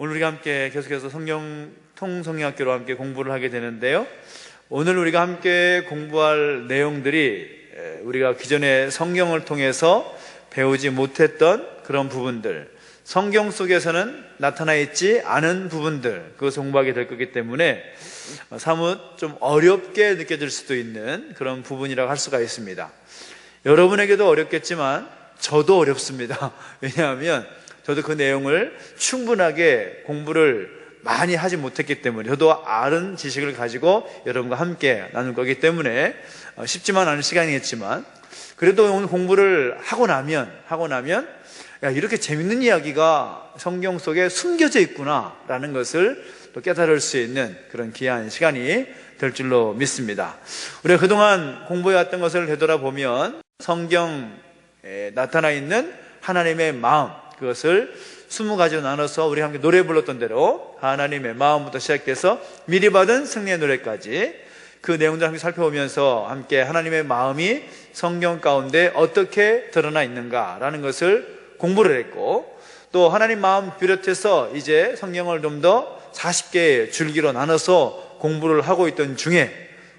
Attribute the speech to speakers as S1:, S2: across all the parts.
S1: 오늘 우리가 함께 계속해서 성경 통성경학교로 함께 공부를 하게 되는데요. 오늘 우리가 함께 공부할 내용들이 우리가 기존에 성경을 통해서 배우지 못했던 그런 부분들, 성경 속에서는 나타나 있지 않은 부분들, 그것을 공부하게 될 거기 때문에 사뭇 좀 어렵게 느껴질 수도 있는 그런 부분이라고 할 수가 있습니다. 여러분에게도 어렵겠지만 저도 어렵습니다. 왜냐하면 저도 그 내용을 충분하게 공부를 많이 하지 못했기 때문에, 저도 아는 지식을 가지고 여러분과 함께 나눌 거기 때문에 쉽지만 않은 시간이겠지만, 그래도 오늘 공부를 하고 나면 야, 이렇게 재밌는 이야기가 성경 속에 숨겨져 있구나 라는 것을 또 깨달을 수 있는 그런 귀한 시간이 될 줄로 믿습니다. 우리가 그동안 공부해왔던 것을 되돌아보면 성경에 나타나 있는 하나님의 마음, 그것을 20가지로 나눠서 우리 함께 노래 불렀던 대로 하나님의 마음부터 시작해서 미리 받은 승리의 노래까지 그 내용들을 함께 살펴보면서 함께 하나님의 마음이 성경 가운데 어떻게 드러나 있는가라는 것을 공부를 했고, 또 하나님 마음 비롯해서 이제 성경을 좀 더 40개의 줄기로 나눠서 공부를 하고 있던 중에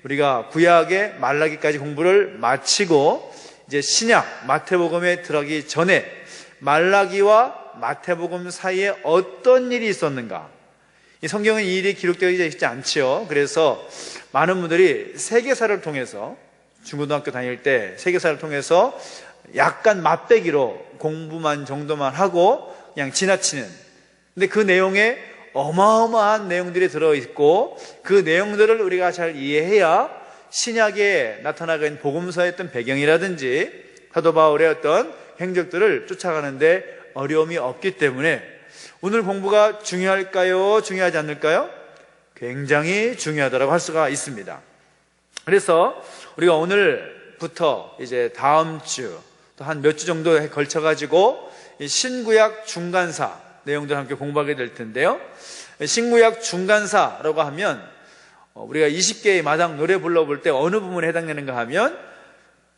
S1: 우리가 구약의 말라기까지 공부를 마치고 이제 신약 마태복음에 들어가기 전에 말라기와 마태복음 사이에 어떤 일이 있었는가, 이 성경은 이 일이 기록되어 있지 않지요. 그래서 많은 분들이 세계사를 통해서, 중고등학교 다닐 때 세계사를 통해서 약간 맛배기로 공부만 정도만 하고 그냥 지나치는, 근데 그 내용에 어마어마한 내용들이 들어있고 그 내용들을 우리가 잘 이해해야 신약에 나타나고 있는 복음서의 어떤 배경이라든지 사도 바울의 어떤 행적들을 쫓아가는데 어려움이 없기 때문에 오늘 공부가 중요할까요? 중요하지 않을까요? 굉장히 중요하다고 할 수가 있습니다. 그래서 우리가 오늘부터 이제 다음 주 또 한 몇 주 정도에 걸쳐가지고 이 신구약 중간사 내용들 함께 공부하게 될 텐데요. 신구약 중간사라고 하면 우리가 20개의 마당 노래 불러볼 때 어느 부분에 해당되는가 하면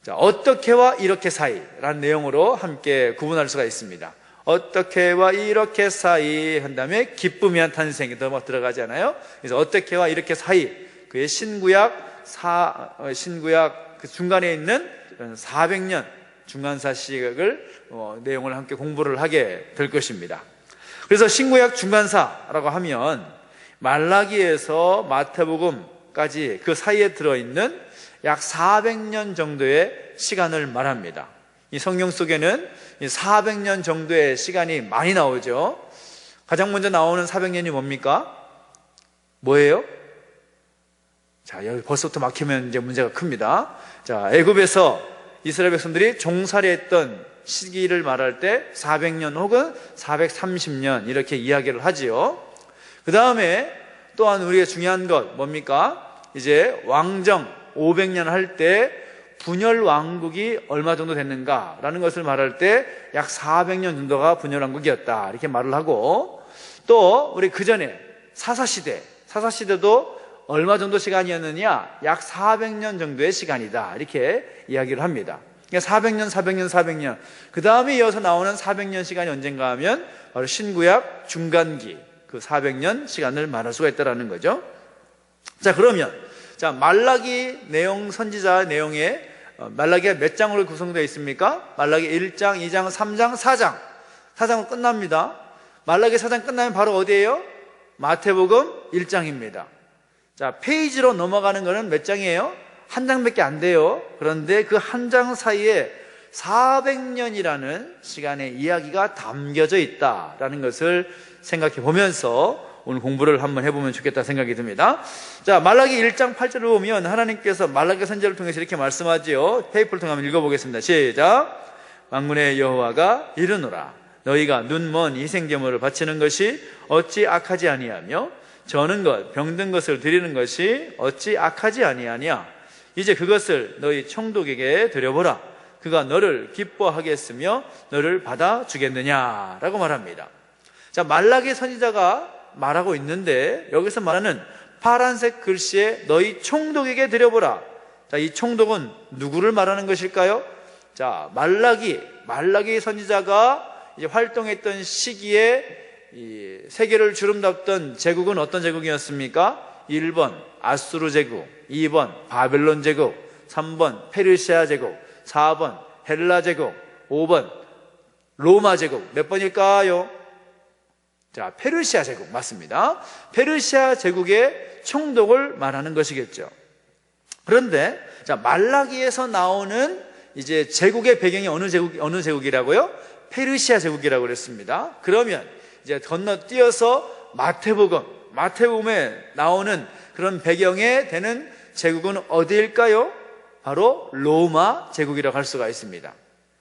S1: 어떻게와 이렇게 사이라는 내용으로 함께 구분할 수가 있습니다. 어떻게와 이렇게 사이 한 다음에 기쁨이 한 탄생이 더 들어가지 않아요? 그래서 어떻게와 이렇게 사이, 그의 신구약 그 중간에 있는 400년 중간사 시각을 내용을 함께 공부를 하게 될 것입니다. 그래서 신구약 중간사라고 하면 말라기에서 마태복음까지 그 사이에 들어있는 약 400년 정도의 시간을 말합니다. 이 성경 속에는 400년 정도의 시간이 많이 나오죠. 가장 먼저 나오는 400년이 뭡니까? 뭐예요? 자, 여기 벌써부터 막히면 이제 문제가 큽니다. 자, 애굽에서 이스라엘 백성들이 종살이했던 시기를 말할 때 400년 혹은 430년 이렇게 이야기를 하지요. 그 다음에 또한 우리가 중요한 것 뭡니까? 이제 왕정 500년 할 때 분열 왕국이 얼마 정도 됐는가라는 것을 말할 때 약 400년 정도가 분열 왕국이었다 이렇게 말을 하고, 또 우리 그 전에 사사시대도 얼마 정도 시간이었느냐, 약 400년 정도의 시간이다 이렇게 이야기를 합니다. 그러니까 400년 그 다음에 이어서 나오는 400년 시간이 언젠가 하면 바로 신구약 중간기, 그 400년 시간을 말할 수가 있다는 거죠. 자, 그러면 말라기 내용, 선지자 내용에 말라기가 몇 장으로 구성되어 있습니까? 말라기 1장, 2장, 3장, 4장 4장으로 끝납니다. 말라기 4장 끝나면 바로 어디예요? 마태복음 1장입니다. 자, 페이지로 넘어가는 거는 몇 장이에요? 한 장밖에 안 돼요. 그런데 그 한 장 사이에 400년이라는 시간의 이야기가 담겨져 있다라는 것을 생각해 보면서 오늘 공부를 한번 해보면 좋겠다 생각이 듭니다. 자, 말라기 1장 8절을 보면 하나님께서 말라기 선지자를 통해서 이렇게 말씀하지요. 페이퍼를 통해 한번 읽어보겠습니다. 시작. 만군의 여호와가 이르노라. 너희가 눈먼 희생제물을 바치는 것이 어찌 악하지 아니하며 저는 것, 병든 것을 드리는 것이 어찌 악하지 아니하냐. 이제 그것을 너희 총독에게 드려보라. 그가 너를 기뻐하겠으며 너를 받아주겠느냐 라고 말합니다. 자, 말라기 선지자가 말하고 있는데 여기서 말하는 파란색 글씨에 너희 총독에게 드려보라. 자, 이 총독은 누구를 말하는 것일까요? 자, 말라기 선지자가 이제 활동했던 시기에 이 세계를 주름잡던 제국은 어떤 제국이었습니까? 1번 아수르 제국, 2번 바벨론 제국, 3번 페르시아 제국, 4번 헬라 제국, 5번 로마 제국. 몇 번일까요? 자, 페르시아 제국 맞습니다. 페르시아 제국의 총독을 말하는 것이겠죠. 그런데 자, 말라기에서 나오는 이제 제국의 배경이 어느 제국이라고요? 페르시아 제국이라고 그랬습니다. 그러면 이제 건너뛰어서 마태복음에 나오는 그런 배경에 되는 제국은 어디일까요? 바로 로마 제국이라고 할 수가 있습니다.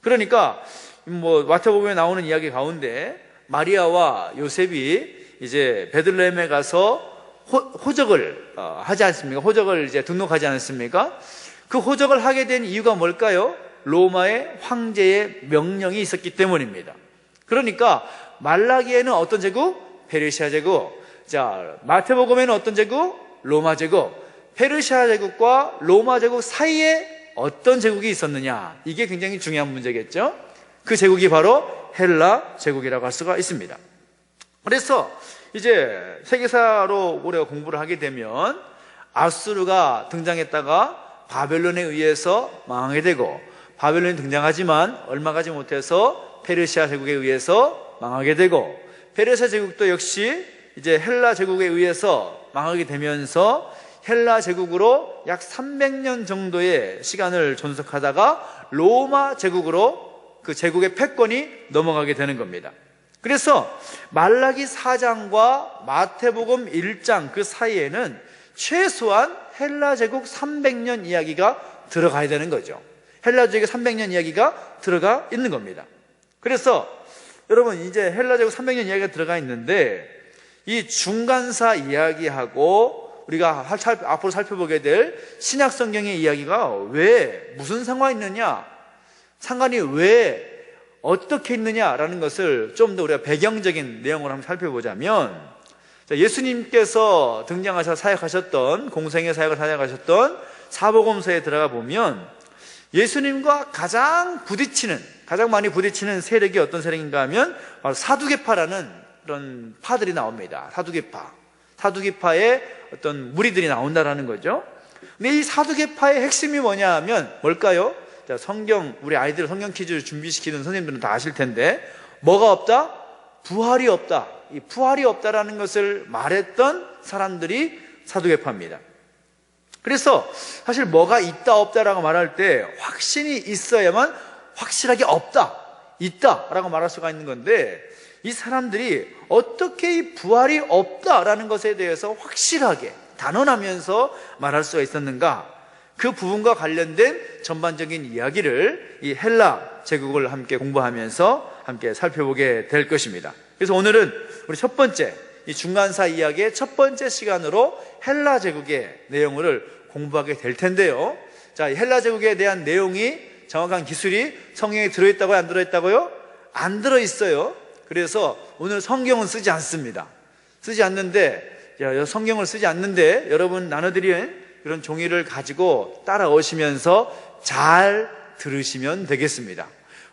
S1: 그러니까 마태복음에 나오는 이야기 가운데 마리아와 요셉이 이제 베들레헴에 가서 호적을 하지 않습니까? 호적을 이제 등록하지 않았습니까? 그 호적을 하게 된 이유가 뭘까요? 로마의 황제의 명령이 있었기 때문입니다. 그러니까 말라기에는 어떤 제국? 페르시아 제국. 자, 마태복음에는 어떤 제국? 로마 제국. 페르시아 제국과 로마 제국 사이에 어떤 제국이 있었느냐? 이게 굉장히 중요한 문제겠죠? 그 제국이 바로 헬라 제국이라고 할 수가 있습니다. 그래서 이제 세계사로 우리가 공부를 하게 되면 아수르가 등장했다가 바벨론에 의해서 망하게 되고, 바벨론이 등장하지만 얼마 가지 못해서 페르시아 제국에 의해서 망하게 되고, 페르시아 제국도 역시 이제 헬라 제국에 의해서 망하게 되면서 헬라 제국으로 약 300년 정도의 시간을 존속하다가 로마 제국으로 그 제국의 패권이 넘어가게 되는 겁니다. 그래서 말라기 4장과 마태복음 1장 그 사이에는 최소한 헬라 제국 300년 이야기가 들어가야 되는 거죠. 헬라 제국 300년 이야기가 들어가 있는 겁니다. 그래서 여러분, 이제 헬라 제국 300년 이야기가 들어가 있는데, 이 중간사 이야기하고 우리가 앞으로 살펴보게 될 신약 성경의 이야기가 왜 무슨 상관이 있느냐, 상관이 왜 어떻게 있느냐라는 것을 좀 더 우리가 배경적인 내용을 한번 살펴보자면, 예수님께서 등장하셔서 사역하셨던, 공생의 사역을 사역하셨던 사복음서에 들어가 보면 예수님과 가장 많이 부딪히는 세력이 어떤 세력인가 하면 바로 사두개파라는 그런 파들이 나옵니다. 사두개파의 어떤 무리들이 나온다라는 거죠. 근데 이 사두개파의 핵심이 뭐냐 하면 뭘까요? 자, 우리 아이들 성경 퀴즈를 준비시키는 선생님들은 다 아실 텐데, 뭐가 없다? 부활이 없다. 이 부활이 없다라는 것을 말했던 사람들이 사두개파입니다. 그래서 사실 뭐가 있다 없다라고 말할 때 확신이 있어야만 확실하게 있다라고 말할 수가 있는 건데, 이 사람들이 어떻게 이 부활이 없다라는 것에 대해서 확실하게 단언하면서 말할 수가 있었는가? 그 부분과 관련된 전반적인 이야기를 이 헬라 제국을 함께 공부하면서 함께 살펴보게 될 것입니다. 그래서 오늘은 우리 첫 번째, 이 중간사 이야기의 첫 번째 시간으로 헬라 제국의 내용을 공부하게 될 텐데요. 자, 이 헬라 제국에 대한 내용이, 정확한 기술이 성경에 들어있다고요? 안 들어있다고요? 안 들어있어요. 그래서 오늘 성경은 쓰지 않습니다. 성경을 쓰지 않는데 여러분 나눠드린 그런 종이를 가지고 따라오시면서 잘 들으시면 되겠습니다.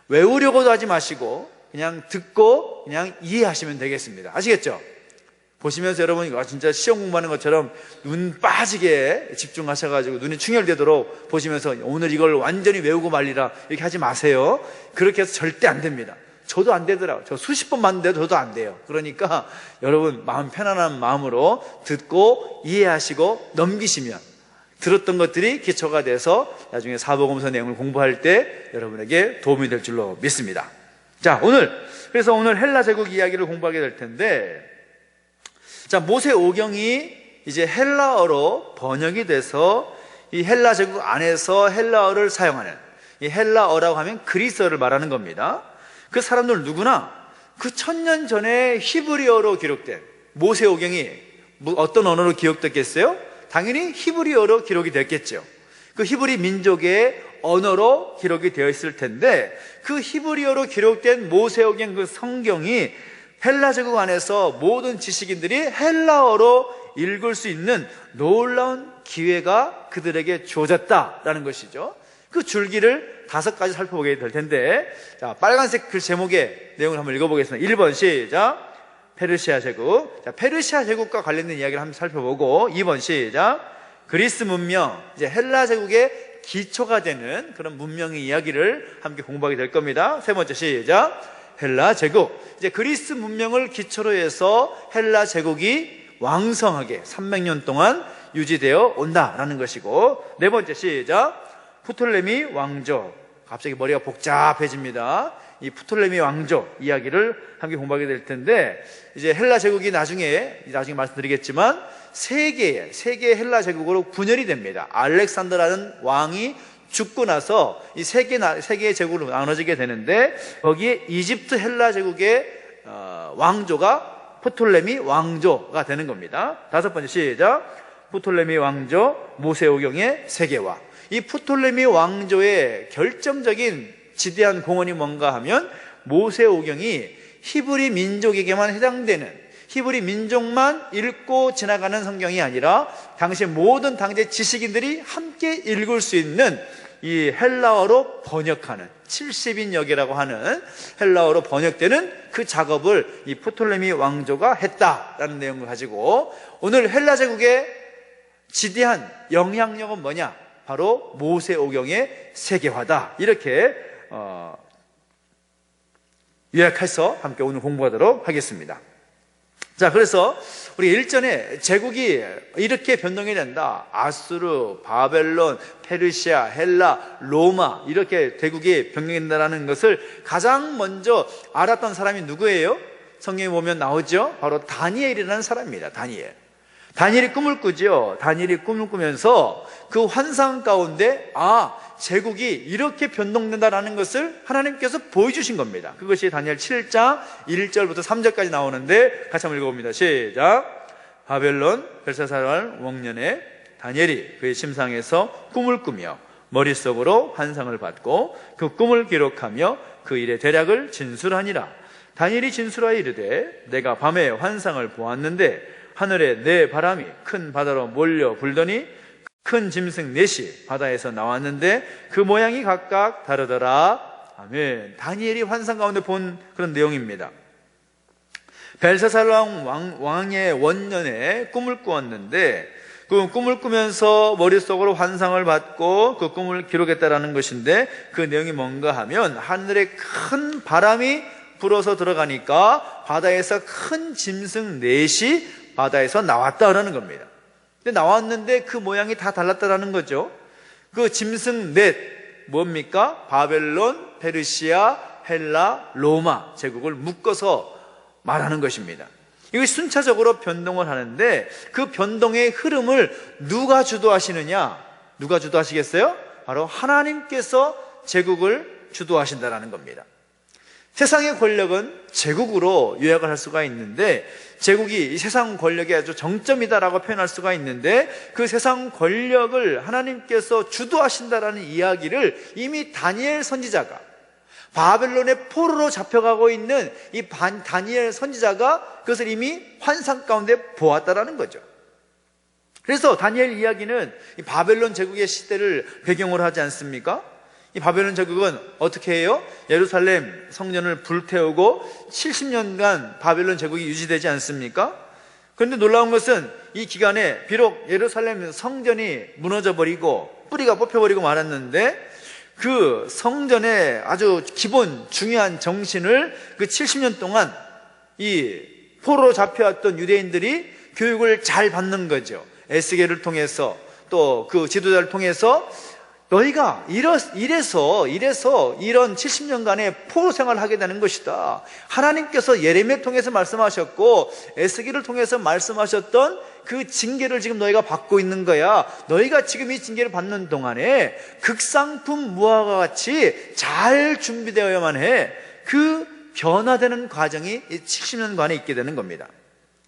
S1: 외우려고도 하지 마시고 그냥 듣고 그냥 이해하시면 되겠습니다. 아시겠죠? 보시면서 여러분이 진짜 시험 공부하는 것처럼 눈 빠지게 집중하셔가지고 눈이 충혈되도록 보시면서 오늘 이걸 완전히 외우고 말리라 이렇게 하지 마세요. 그렇게 해서 절대 안 됩니다. 저도 안 되더라고요. 저 수십 번 봤는데도 저도 안 돼요. 그러니까 여러분 마음 편안한 마음으로 듣고 이해하시고 넘기시면 들었던 것들이 기초가 돼서 나중에 사복음서 내용을 공부할 때 여러분에게 도움이 될 줄로 믿습니다. 자, 그래서 오늘 헬라 제국 이야기를 공부하게 될 텐데, 자, 모세 오경이 이제 헬라어로 번역이 돼서 이 헬라 제국 안에서 헬라어를 사용하는, 이 헬라어라고 하면 그리스어를 말하는 겁니다. 그 사람들 누구나 그 1000년 전에 히브리어로 기록된 모세 오경이 어떤 언어로 기록됐겠어요? 당연히 히브리어로 기록이 됐겠죠. 그 히브리 민족의 언어로 기록이 되어 있을 텐데, 그 히브리어로 기록된 모세오경 그 성경이 헬라 제국 안에서 모든 지식인들이 헬라어로 읽을 수 있는 놀라운 기회가 그들에게 주어졌다라는 것이죠. 그 줄기를 5가지 살펴보게 될 텐데, 자, 빨간색 글 제목의 내용을 한번 읽어보겠습니다. 1번 시작. 페르시아 제국. 자, 페르시아 제국과 관련된 이야기를 한번 살펴보고 2번 시작. 그리스 문명, 이제 헬라 제국의 기초가 되는 그런 문명의 이야기를 함께 공부하게 될 겁니다. 3번째 시작. 헬라 제국. 이제 그리스 문명을 기초로 해서 헬라 제국이 왕성하게 300년 동안 유지되어 온다라는 것이고, 4번째 시작. 프톨레미 왕조. 갑자기 머리가 복잡해집니다. 이 프톨레미 왕조 이야기를 함께 공부하게 될 텐데, 이제 헬라 제국이 나중에 말씀드리겠지만 세 개의 헬라 제국으로 분열이 됩니다. 알렉산더라는 왕이 죽고 나서 이 세 개의 제국으로 나눠지게 되는데, 거기에 이집트 헬라 제국의 왕조가 프톨레미 왕조가 되는 겁니다. 5번째 시작. 프톨레미 왕조, 모세오경의 세계화. 이 프톨레미 왕조의 결정적인 지대한 공헌이 뭔가 하면, 모세오경이 히브리 민족에게만 해당되는, 히브리 민족만 읽고 지나가는 성경이 아니라 당시 모든 당대 지식인들이 함께 읽을 수 있는 이 헬라어로 번역하는, 70인역이라고 하는 헬라어로 번역되는 그 작업을 이 프톨레미 왕조가 했다라는 내용을 가지고, 오늘 헬라 제국의 지대한 영향력은 뭐냐? 바로 모세오경의 세계화다. 이렇게 요약해서 함께 오늘 공부하도록 하겠습니다. 자, 그래서 우리 일전에 제국이 이렇게 변동이 된다. 아수르, 바벨론, 페르시아, 헬라, 로마, 이렇게 대국이 변경이 된다는 것을 가장 먼저 알았던 사람이 누구예요? 성경에 보면 나오죠. 바로 다니엘이라는 사람입니다. 다니엘이 꿈을 꾸죠. 다니엘이 꿈을 꾸면서 그 환상 가운데 제국이 이렇게 변동된다라는 것을 하나님께서 보여주신 겁니다. 그것이 다니엘 7장 1절부터 3절까지 나오는데 같이 한번 읽어봅니다. 시작. 바벨론 벨사살 왕년에 다니엘이 그의 침상에서 꿈을 꾸며 머릿속으로 환상을 받고 그 꿈을 기록하며 그 일의 대략을 진술하니라. 다니엘이 진술하여 이르되 내가 밤에 환상을 보았는데 하늘에 네 바람이 큰 바다로 몰려 불더니 큰 짐승 넷이 바다에서 나왔는데 그 모양이 각각 다르더라. 아멘. 다니엘이 환상 가운데 본 그런 내용입니다. 벨사살 왕의 원년에 꿈을 꾸었는데 그 꿈을 꾸면서 머릿속으로 환상을 받고 그 꿈을 기록했다라는 것인데, 그 내용이 뭔가 하면 하늘에 큰 바람이 불어서 들어가니까 바다에서 큰 짐승 넷이 바다에서 나왔다라는 겁니다. 근데 나왔는데 그 모양이 다 달랐다라는 거죠. 그 짐승 넷 뭡니까? 바벨론, 페르시아, 헬라, 로마 제국을 묶어서 말하는 것입니다. 이것이 순차적으로 변동을 하는데, 그 변동의 흐름을 누가 주도하시느냐? 누가 주도하시겠어요? 바로 하나님께서 제국을 주도하신다라는 겁니다. 세상의 권력은 제국으로 요약을 할 수가 있는데, 제국이 이 세상 권력의 아주 정점이다라고 표현할 수가 있는데, 그 세상 권력을 하나님께서 주도하신다라는 이야기를 이미 다니엘 선지자가, 바벨론의 포로로 잡혀가고 있는 이 다니엘 선지자가 그것을 이미 환상 가운데 보았다라는 거죠. 그래서 다니엘 이야기는 이 바벨론 제국의 시대를 배경으로 하지 않습니까? 이 바벨론 제국은 어떻게 해요? 예루살렘 성전을 불태우고 70년간 바벨론 제국이 유지되지 않습니까? 그런데 놀라운 것은 이 기간에 비록 예루살렘 성전이 무너져버리고 뿌리가 뽑혀버리고 말았는데, 그 성전의 아주 기본 중요한 정신을 그 70년 동안 이 포로로 잡혀왔던 유대인들이 교육을 잘 받는 거죠. 에스겔을 통해서 또 그 지도자를 통해서 너희가 이래서 이런 70년간의 포로 생활을 하게 되는 것이다. 하나님께서 예레미야 통해서 말씀하셨고 에스겔을 통해서 말씀하셨던 그 징계를 지금 너희가 받고 있는 거야. 너희가 지금 이 징계를 받는 동안에 극상품 무화과 같이 잘 준비되어야만 해. 그 변화되는 과정이 이 70년간에 있게 되는 겁니다.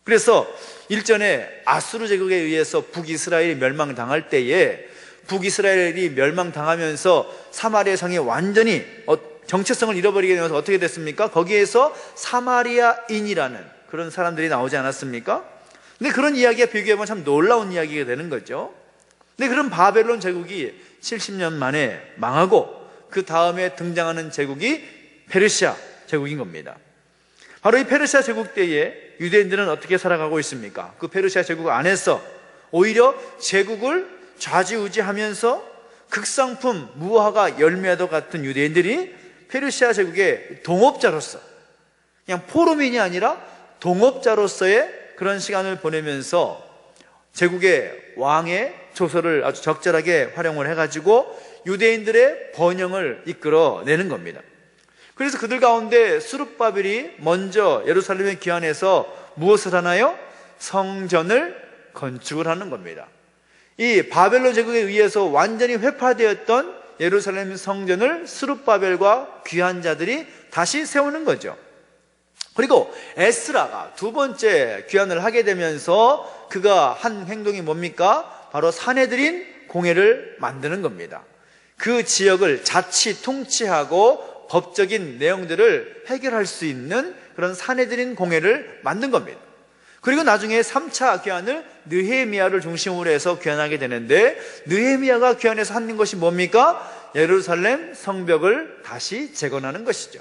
S1: 그래서 일전에 아수르 제국에 의해서 북이스라엘이 멸망당할 때에, 북이스라엘이 멸망당하면서 사마리아 성이 완전히 정체성을 잃어버리게 되면서 어떻게 됐습니까? 거기에서 사마리아인이라는 그런 사람들이 나오지 않았습니까? 근데 그런 이야기가 비교해보면 참 놀라운 이야기가 되는 거죠. 근데 그런 바벨론 제국이 70년 만에 망하고 그 다음에 등장하는 제국이 페르시아 제국인 겁니다. 바로 이 페르시아 제국 때에 유대인들은 어떻게 살아가고 있습니까? 그 페르시아 제국 안에서 오히려 제국을 좌지우지하면서 극상품 무화과 열매도 같은 유대인들이 페르시아 제국의 동업자로서, 그냥 포로민이 아니라 동업자로서의 그런 시간을 보내면서 제국의 왕의 조서를 아주 적절하게 활용을 해가지고 유대인들의 번영을 이끌어내는 겁니다. 그래서 그들 가운데 스룹바벨이 먼저 예루살렘에 귀환해서 무엇을 하나요? 성전을 건축을 하는 겁니다. 이 바벨론 제국에 의해서 완전히 회파되었던 예루살렘 성전을 스룹바벨과 귀환자들이 다시 세우는 거죠. 그리고 에스라가 두 번째 귀환을 하게 되면서 그가 한 행동이 뭡니까? 바로 산헤드린 공회를 만드는 겁니다. 그 지역을 자치 통치하고 법적인 내용들을 해결할 수 있는 그런 산헤드린 공회를 만든 겁니다. 그리고 나중에 3차 귀환을 느헤미야를 중심으로 해서 귀환하게 되는데, 느헤미야가 귀환해서 하는 것이 뭡니까? 예루살렘 성벽을 다시 재건하는 것이죠.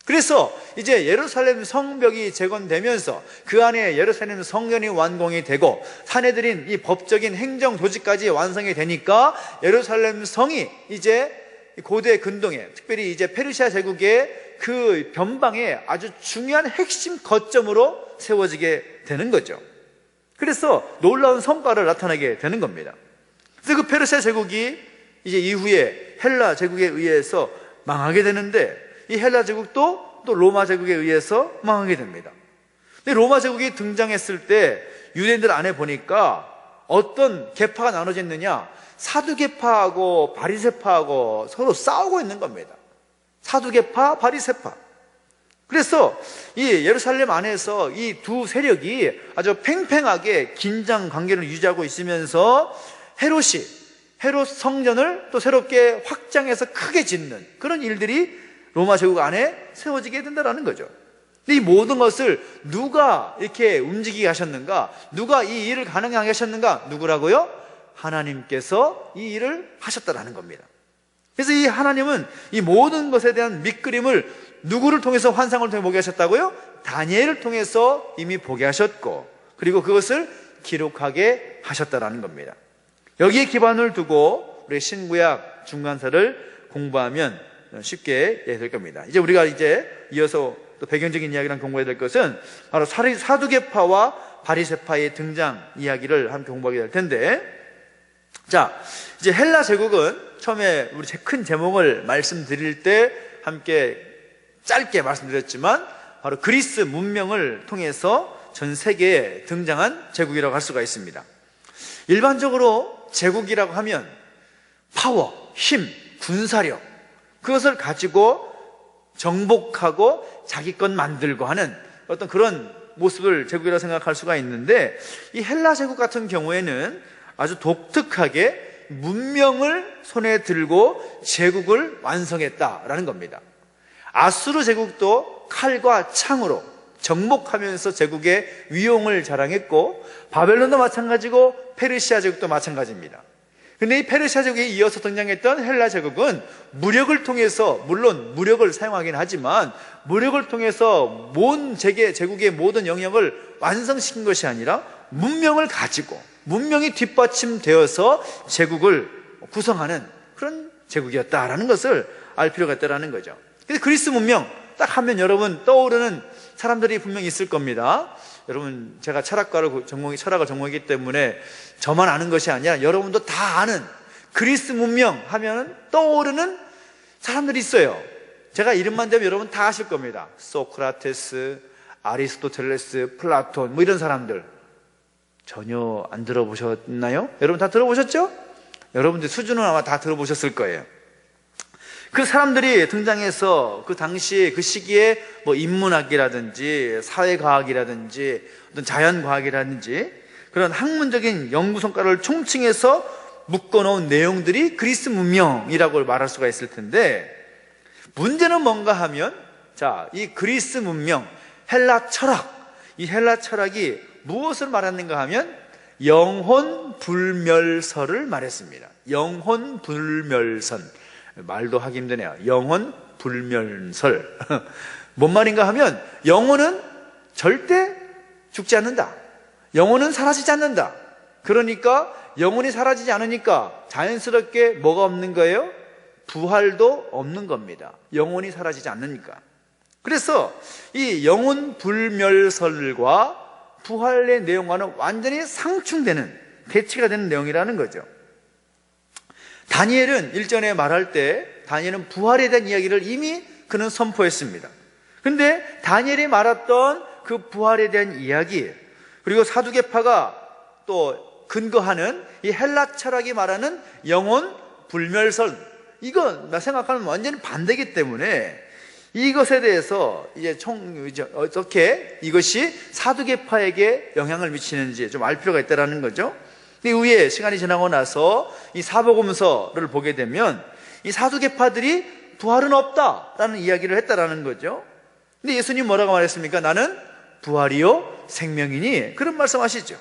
S1: 그래서 이제 예루살렘 성벽이 재건되면서 그 안에 예루살렘 성전이 완공이 되고 산헤드린 이 법적인 행정 조직까지 완성이 되니까 예루살렘 성이 이제 고대 근동에, 특별히 이제 페르시아 제국의 그 변방에 아주 중요한 핵심 거점으로 세워지게 되는 거죠. 그래서 놀라운 성과를 나타내게 되는 겁니다. 그래서 그 페르시아 제국이 이제 이후에 헬라 제국에 의해서 망하게 되는데, 이 헬라 제국도 또 로마 제국에 의해서 망하게 됩니다. 근데 로마 제국이 등장했을 때 유대인들 안에 보니까 어떤 계파가 나눠졌느냐? 사두개파하고 바리새파하고 서로 싸우고 있는 겁니다. 사두개파, 바리새파. 그래서 이 예루살렘 안에서 이 두 세력이 아주 팽팽하게 긴장 관계를 유지하고 있으면서 헤롯 성전을 또 새롭게 확장해서 크게 짓는 그런 일들이 로마 제국 안에 세워지게 된다는 거죠. 근데 이 모든 것을 누가 이렇게 움직이게 하셨는가? 누가 이 일을 가능하게 하셨는가? 누구라고요? 하나님께서 이 일을 하셨다라는 겁니다. 그래서 이 하나님은 이 모든 것에 대한 밑그림을 누구를 통해서 환상을 통해 보게 하셨다고요? 다니엘을 통해서 이미 보게 하셨고, 그리고 그것을 기록하게 하셨다라는 겁니다. 여기에 기반을 두고 우리 신구약 중간사를 공부하면 쉽게 될 겁니다. 이제 우리가 이어서 또 배경적인 이야기를 공부해야 될 것은 바로 사두개파와 바리새파의 등장 이야기를 함께 공부하게 될 텐데, 자, 이제 헬라 제국은 처음에 우리 큰 제목을 말씀드릴 때 함께 짧게 말씀드렸지만 바로 그리스 문명을 통해서 전 세계에 등장한 제국이라고 할 수가 있습니다. 일반적으로 제국이라고 하면 파워, 힘, 군사력, 그것을 가지고 정복하고 자기 것 만들고 하는 어떤 그런 모습을 제국이라고 생각할 수가 있는데, 이 헬라 제국 같은 경우에는 아주 독특하게 문명을 손에 들고 제국을 완성했다라는 겁니다. 아수르 제국도 칼과 창으로 정복하면서 제국의 위용을 자랑했고, 바벨론도 마찬가지고 페르시아 제국도 마찬가지입니다. 근데 이 페르시아 제국에 이어서 등장했던 헬라 제국은 무력을 통해서, 물론 무력을 사용하긴 하지만 무력을 통해서 제국의 모든 영역을 완성시킨 것이 아니라 문명을 가지고 문명이 뒷받침되어서 제국을 구성하는 그런 제국이었다라는 것을 알 필요가 있다라는 거죠. 그래서 그리스 문명 딱 하면 여러분 떠오르는 사람들이 분명히 있을 겁니다. 여러분, 제가 철학을 전공이기 때문에 저만 아는 것이 아니라 여러분도 다 아는 그리스 문명 하면 떠오르는 사람들이 있어요. 제가 이름만 대면 여러분 다 아실 겁니다. 소크라테스, 아리스토텔레스, 플라톤, 뭐 이런 사람들. 전혀 안 들어보셨나요? 여러분 다 들어보셨죠? 여러분들 수준은 아마 다 들어보셨을 거예요. 그 사람들이 등장해서 그 당시 그 시기에 뭐 인문학이라든지 사회과학이라든지 어떤 자연과학이라든지 그런 학문적인 연구 성과를 총칭해서 묶어놓은 내용들이 그리스 문명이라고 말할 수가 있을 텐데, 문제는 뭔가 하면, 자, 이 그리스 문명, 헬라 철학, 이 헬라 철학이 무엇을 말하는가 하면 영혼 불멸설을 말했습니다. 영혼 불멸선. 말도 하기 힘드네요. 영혼 불멸설. 뭔 말인가 하면 영혼은 절대 죽지 않는다. 영혼은 사라지지 않는다. 그러니까 영혼이 사라지지 않으니까 자연스럽게 뭐가 없는 거예요? 부활도 없는 겁니다. 영혼이 사라지지 않으니까. 그래서 이 영혼 불멸설과 부활의 내용과는 완전히 상충되는, 대치가 되는 내용이라는 거죠. 다니엘은 일전에 말할 때 다니엘은 부활에 대한 이야기를 이미 그는 선포했습니다. 그런데 다니엘이 말했던 그 부활에 대한 이야기, 그리고 사두개파가 또 근거하는 이 헬라 철학이 말하는 영혼 불멸설, 이건 나 생각하면 완전히 반대이기 때문에 이것에 대해서 이제 어떻게 이것이 사두개파에게 영향을 미치는지 좀 알 필요가 있다는 거죠. 그 이후에 시간이 지나고 나서 이 사복음서를 보게 되면 이 사두개파들이 부활은 없다라는 이야기를 했다라는 거죠. 근데 예수님 뭐라고 말했습니까? 나는 부활이요 생명이니, 그런 말씀하시죠.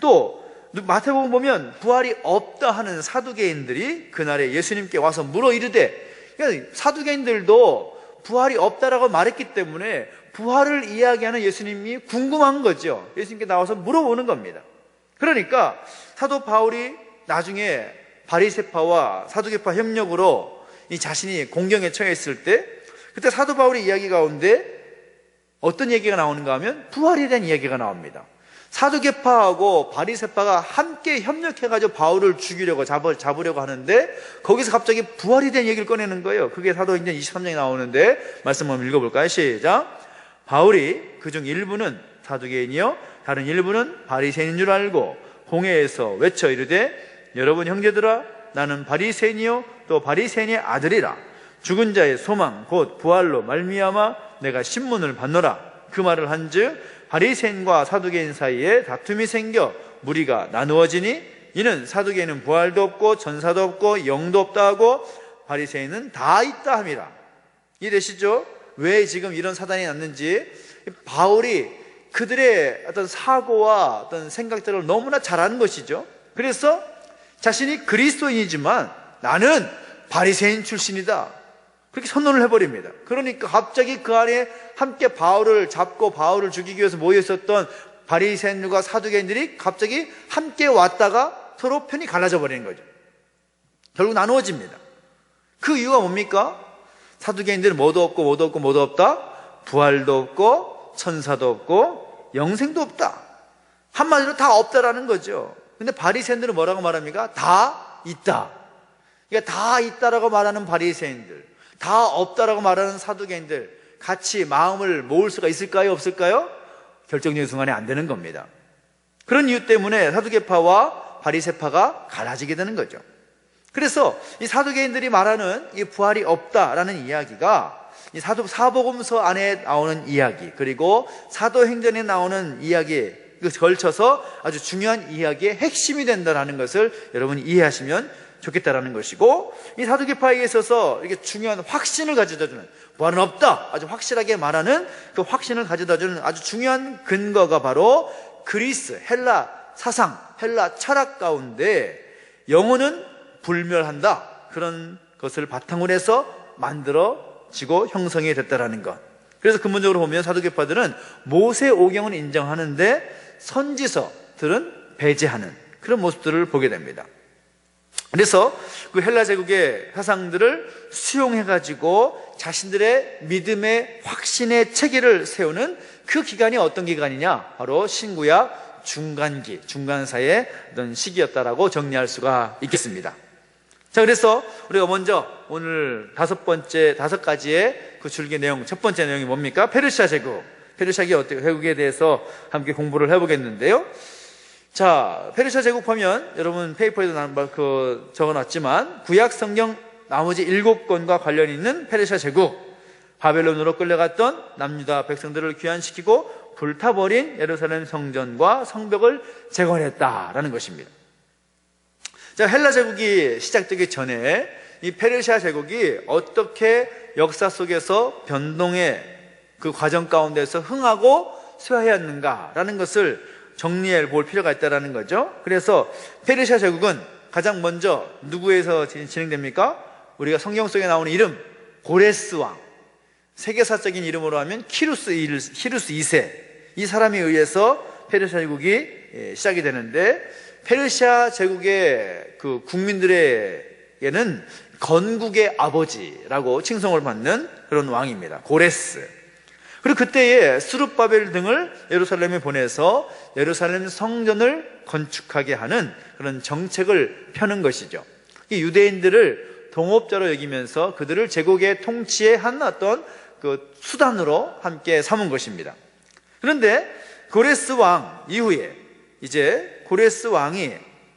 S1: 또 마태복음 보면 부활이 없다 하는 사두개인들이 그날에 예수님께 와서 물어 이르되, 그러니까 사두개인들도 부활이 없다라고 말했기 때문에 부활을 이야기하는 예수님이 궁금한 거죠. 예수님께 나와서 물어보는 겁니다. 그러니까 사도 바울이 나중에 바리새파와 사두개파 협력으로 이 자신이 공경에 처했을 때, 그때 사도 바울의 이야기 가운데 어떤 얘기가 나오는가 하면 부활에 대한 이야기가 나옵니다. 사두개파하고 바리새파가 함께 협력해가지고 바울을 죽이려고 잡으려고 하는데 거기서 갑자기 부활에 대한 얘기를 꺼내는 거예요. 그게 사도행전 23장에 나오는데 말씀 한번 읽어볼까요? 시작. 바울이 그중 일부는 사두개인이요 다른 일부는 바리새인인 줄 알고 공회에서 외쳐 이르되, 여러분 형제들아, 나는 바리새인이요 또 바리새인의 아들이라. 죽은 자의 소망 곧 부활로 말미암아 내가 신문을 받노라. 그 말을 한즉 바리새인과 사두개인 사이에 다툼이 생겨 무리가 나누어지니, 이는 사두개인은 부활도 없고 전사도 없고 영도 없다 하고 바리새인은 다 있다 함이라. 이해되시죠? 왜 지금 이런 사단이 났는지. 바울이 그들의 어떤 사고와 어떤 생각들을 너무나 잘 아는 것이죠. 그래서 자신이 그리스도인이지만 나는 바리새인 출신이다, 그렇게 선언을 해버립니다. 그러니까 갑자기 그 안에 함께 바울을 잡고 바울을 죽이기 위해서 모여 있었던 바리새인들과 사두개인들이 갑자기 함께 왔다가 서로 편이 갈라져 버리는 거죠. 결국 나누어집니다. 그 이유가 뭡니까? 사두개인들은 뭐도 없고 뭐도 없고 뭐도 없다. 부활도 없고 천사도 없고 영생도 없다. 한마디로 다 없다라는 거죠. 근데 바리새인들은 뭐라고 말합니까? 다 있다. 그러니까 다 있다라고 말하는 바리새인들, 다 없다라고 말하는 사두개인들 같이 마음을 모을 수가 있을까요? 없을까요? 결정적인 순간에 안 되는 겁니다. 그런 이유 때문에 사두개파와 바리새파가 갈라지게 되는 거죠. 그래서 이 사두개인들이 말하는 이 부활이 없다라는 이야기가 이 사복음서 안에 나오는 이야기, 그리고 사도행전에 나오는 이야기에 걸쳐서 아주 중요한 이야기의 핵심이 된다는 것을 여러분이 이해하시면 좋겠다라는 것이고, 이 사두개파에게 있어서 이렇게 중요한 확신을 가져다주는, 부활은 없다 아주 확실하게 말하는 그 확신을 가져다주는 아주 중요한 근거가 바로 그리스, 헬라 사상, 헬라 철학 가운데 영혼은 불멸한다, 그런 것을 바탕으로 해서 만들어지고 형성이 됐다라는 것. 그래서 근본적으로 보면 사두개파들은 모세오경을 인정하는데 선지서들은 배제하는 그런 모습들을 보게 됩니다. 그래서 그 헬라 제국의 사상들을 수용해가지고 자신들의 믿음의 확신의 체계를 세우는 그 기간이 어떤 기간이냐? 바로 신구약 중간기, 중간사의 어떤 시기였다라고 정리할 수가 있겠습니다. 자, 그래서 우리가 먼저 오늘 다섯 가지의 그 줄기 내용, 첫 번째 내용이 뭡니까? 페르시아 제국. 페르시아 제국에 대해서 함께 공부를 해보겠는데요. 자, 페르시아 제국 보면 여러분 페이퍼에도 적어놨지만 구약 성경 나머지 7권과 관련이 있는 페르시아 제국, 바벨론으로 끌려갔던 남유다 백성들을 귀환시키고 불타버린 예루살렘 성전과 성벽을 재건했다라는 것입니다. 자, 헬라 제국이 시작되기 전에 이 페르시아 제국이 어떻게 역사 속에서 변동의 그 과정 가운데서 흥하고 쇠하였는가라는 것을 정리해 볼 필요가 있다는 거죠. 그래서 페르시아 제국은 가장 먼저 누구에서 진행됩니까? 우리가 성경 속에 나오는 이름 고레스 왕, 세계사적인 이름으로 하면 키루스 2세, 이 사람에 의해서 페르시아 제국이 시작이 되는데, 페르시아 제국의 그 국민들에게는 건국의 아버지라고 칭송을 받는 그런 왕입니다. 고레스. 그리고 그때에 스룹바벨 등을 예루살렘에 보내서 예루살렘 성전을 건축하게 하는 그런 정책을 펴는 것이죠. 이 유대인들을 동업자로 여기면서 그들을 제국의 통치의 한 어떤 그 수단으로 함께 삼은 것입니다. 그런데 고레스 왕 이후에 이제 고레스 왕이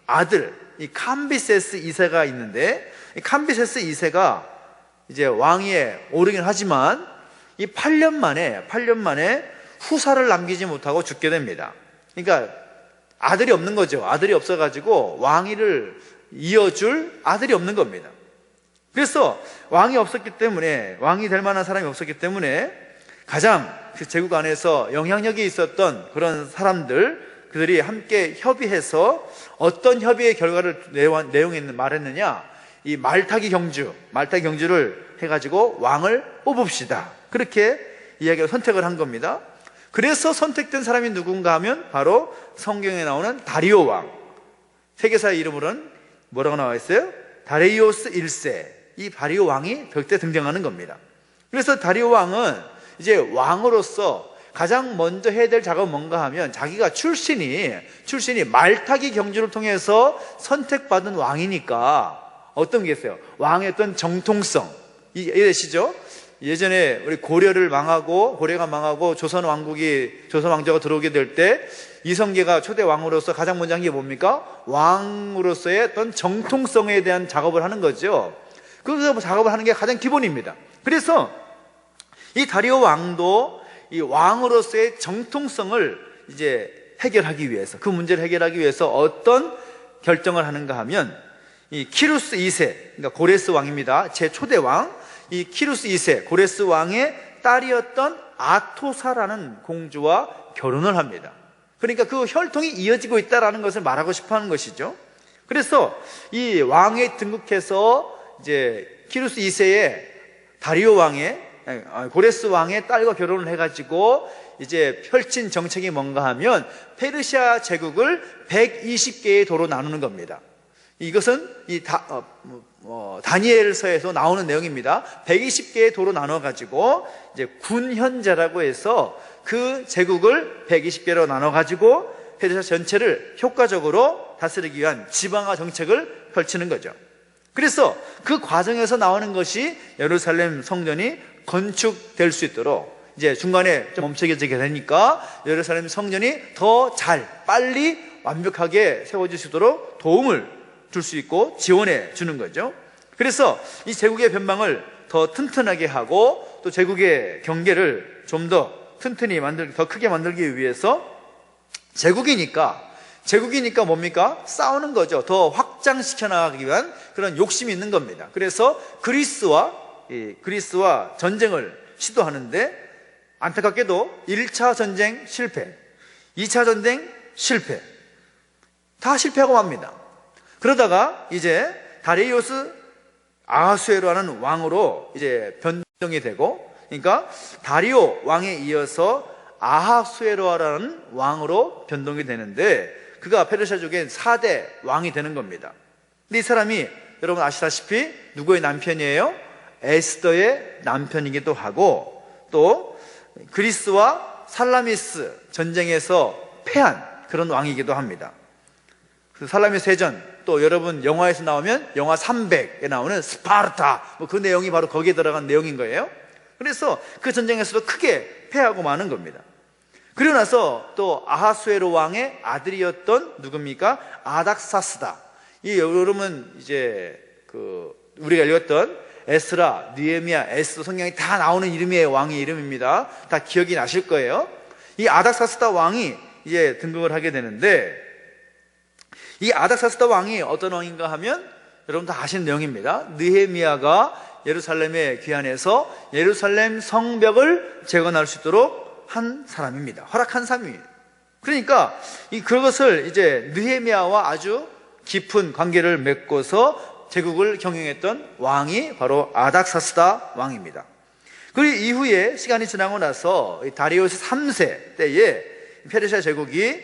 S1: 아들 이 캄비세스 2세가 있는데, 이 캄비세스 2세가 이제 왕위에 오르긴 하지만 이 8년 만에 후사를 남기지 못하고 죽게 됩니다. 그러니까 아들이 없는 거죠. 아들이 없어가지고 왕위를 이어줄 아들이 없는 겁니다. 그래서 왕이 없었기 때문에, 왕이 될 만한 사람이 없었기 때문에 가장 그 제국 안에서 영향력이 있었던 그런 사람들, 그들이 함께 협의해서 어떤 협의의 결과를 말했느냐, 이 말타기 경주를 해가지고 왕을 뽑읍시다, 그렇게 이야기를 선택을 한 겁니다. 그래서 선택된 사람이 누군가 하면 바로 성경에 나오는 다리오 왕, 세계사의 이름으로는 뭐라고 나와 있어요? 다리오스 1세, 이 다리오 왕이 벽때 등장하는 겁니다. 그래서 다리오 왕은 이제 왕으로서 가장 먼저 해야 될 작업은 뭔가 하면, 자기가 출신이 말타기 경주를 통해서 선택받은 왕이니까 어떤 게 있어요? 왕의 어떤 정통성, 이해되시죠? 예전에 우리 고려가 망하고 조선 왕조가 들어오게 될 때 이성계가 초대 왕으로서 가장 먼저 한 게 뭡니까? 왕으로서의 어떤 정통성에 대한 작업을 하는 거죠. 그 작업을 하는 게 가장 기본입니다. 그래서 이 다리오 왕도 이 왕으로서의 정통성을 이제 해결하기 위해서, 그 문제를 해결하기 위해서 어떤 결정을 하는가 하면, 이 키루스 2세, 그러니까 고레스 왕입니다. 제 초대 왕, 이 키루스 2세 고레스 왕의 딸이었던 아토사라는 공주와 결혼을 합니다. 그러니까 그 혈통이 이어지고 있다라는 것을 말하고 싶어 하는 것이죠. 그래서 이 왕에 등극해서 이제 키루스 2세의 고레스 왕의 딸과 결혼을 해가지고 이제 펼친 정책이 뭔가 하면 페르시아 제국을 120개의 도로 나누는 겁니다. 이것은 다니엘서에서 나오는 내용입니다. 120개의 도로 나눠가지고 이제 군현제라고 해서 그 제국을 120개로 나눠가지고 페르시아 전체를 효과적으로 다스리기 위한 지방화 정책을 펼치는 거죠. 그래서 그 과정에서 나오는 것이 예루살렘 성전이 건축될 수 있도록, 이제 중간에 좀 멈춰지게 되니까 예루살렘 성전이 더 빨리 완벽하게 세워질 수 있도록 도움을 줄 수 있고 지원해 주는 거죠. 그래서 이 제국의 변방을 더 튼튼하게 하고 또 제국의 경계를 좀 더 튼튼히 더 크게 만들기 위해서 제국이니까 뭡니까? 싸우는 거죠. 더 확장시켜 나가기 위한 그런 욕심이 있는 겁니다. 그래서 그리스와 전쟁을 시도하는데 안타깝게도 1차 전쟁 실패, 2차 전쟁 실패, 다 실패하고 맙니다. 그러다가 이제 다리오스 아하수에로라는 왕으로 이제 변동이 되고, 그러니까 다리오 왕에 이어서 아하수에로라는 왕으로 변동이 되는데, 그가 페르시아족의 4대 왕이 되는 겁니다. 근데 이 사람이 여러분 아시다시피 누구의 남편이에요? 에스더의 남편이기도 하고, 또 그리스와 살라미스 전쟁에서 패한 그런 왕이기도 합니다. 그 살라미스 해전, 또 여러분 영화에서 나오면 영화 300에 나오는 스파르타, 그 내용이 바로 거기에 들어간 내용인 거예요. 그래서 그 전쟁에서도 크게 패하고 마는 겁니다. 그리고 나서 또 아하수에로 왕의 아들이었던 누굽니까? 아닥사스다. 이 여러분 이제 우리가 읽었던 에스라, 느헤미야, 에스더 성경이 다 나오는 이름이에요. 왕의 이름입니다. 다 기억이 나실 거예요. 이 아닥사스다 왕이 이제 등극을 하게 되는데, 이 아닥사스다 왕이 어떤 왕인가 하면 여러분 다 아시는 내용입니다. 느헤미야가 예루살렘에 귀환해서 예루살렘 성벽을 재건할 수 있도록 한 사람입니다. 허락한 사람입니다. 그러니까 그것을 이제 느헤미야와 아주 깊은 관계를 맺고서 제국을 경영했던 왕이 바로 아닥사스다 왕입니다. 그리고 이후에 시간이 지나고 나서 다리우스 3세 때에 페르시아 제국이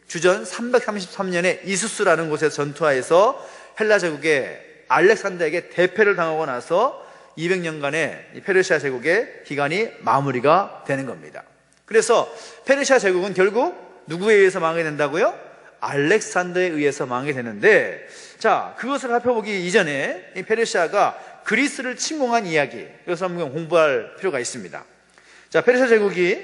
S1: 주전 333년에 이수스라는 곳에서 전투하여서 헬라 제국의 알렉산더에게 대패를 당하고 나서 200년간의 페르시아 제국의 기간이 마무리가 되는 겁니다. 그래서 페르시아 제국은 결국 누구에 의해서 망하게 된다고요? 알렉산더에 의해서 망하게 되는데, 자, 그것을 살펴보기 이전에 이 페르시아가 그리스를 침공한 이야기, 이것을 한번 공부할 필요가 있습니다. 자, 페르시아 제국이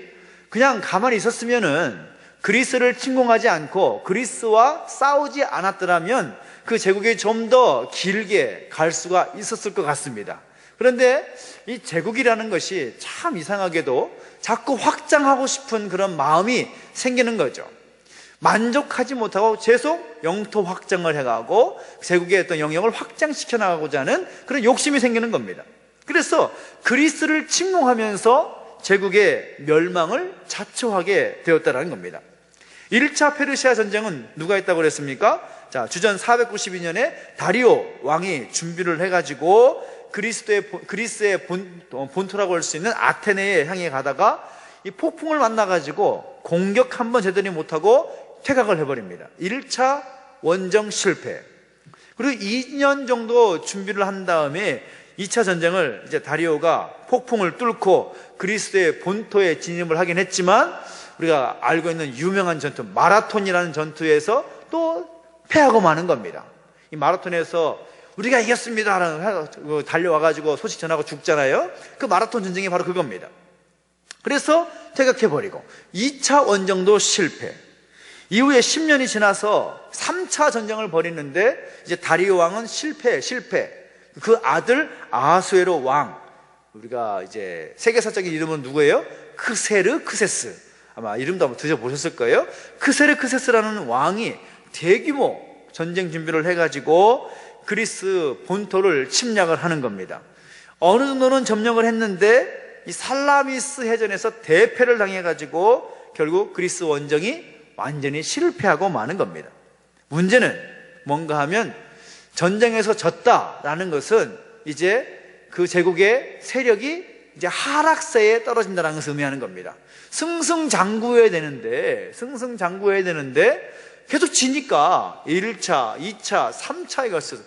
S1: 그냥 가만히 있었으면은, 그리스를 침공하지 않고 그리스와 싸우지 않았더라면 그 제국이 좀 더 길게 갈 수가 있었을 것 같습니다. 그런데 이 제국이라는 것이 참 이상하게도 자꾸 확장하고 싶은 그런 마음이 생기는 거죠. 만족하지 못하고 계속 영토 확장을 해가고 제국의 어떤 영역을 확장시켜 나가고자 하는 그런 욕심이 생기는 겁니다. 그래서 그리스를 침공하면서 제국의 멸망을 자초하게 되었다는 겁니다. 1차 페르시아 전쟁은 누가 했다고 그랬습니까? 자, 주전 492년에 다리오 왕이 준비를 해가지고 그리스의 본토라고 할 수 있는 아테네에 향해 가다가 이 폭풍을 만나가지고 공격 한번 제대로 못하고 퇴각을 해버립니다. 1차 원정 실패. 그리고 2년 정도 준비를 한 다음에 2차 전쟁을 이제 다리오가 폭풍을 뚫고 그리스의 본토에 진입을 하긴 했지만 우리가 알고 있는 유명한 전투 마라톤이라는 전투에서 또 패하고 마는 겁니다. 이 마라톤에서 우리가 이겼습니다 달려와가지고 소식 전하고 죽잖아요. 그 마라톤 전쟁이 바로 그겁니다. 그래서 퇴각해버리고 2차 원정도 실패. 이후에 10년이 지나서 3차 전쟁을 벌이는데 이제 다리오 왕은 실패. 그 아들 아하수에로 왕, 우리가 이제 세계사적인 이름은 누구예요? 크세르크세스. 아마 이름도 한번 드셔보셨을 거예요. 크세르크세스라는 왕이 대규모 전쟁 준비를 해가지고 그리스 본토를 침략을 하는 겁니다. 어느 정도는 점령을 했는데 이 살라미스 해전에서 대패를 당해가지고 결국 그리스 원정이 완전히 실패하고 마는 겁니다. 문제는 뭔가 하면 전쟁에서 졌다라는 것은 이제 그 제국의 세력이 이제 하락세에 떨어진다는 것을 의미하는 겁니다. 승승장구해야 되는데 계속 지니까 1차, 2차, 3차에 걸쳐서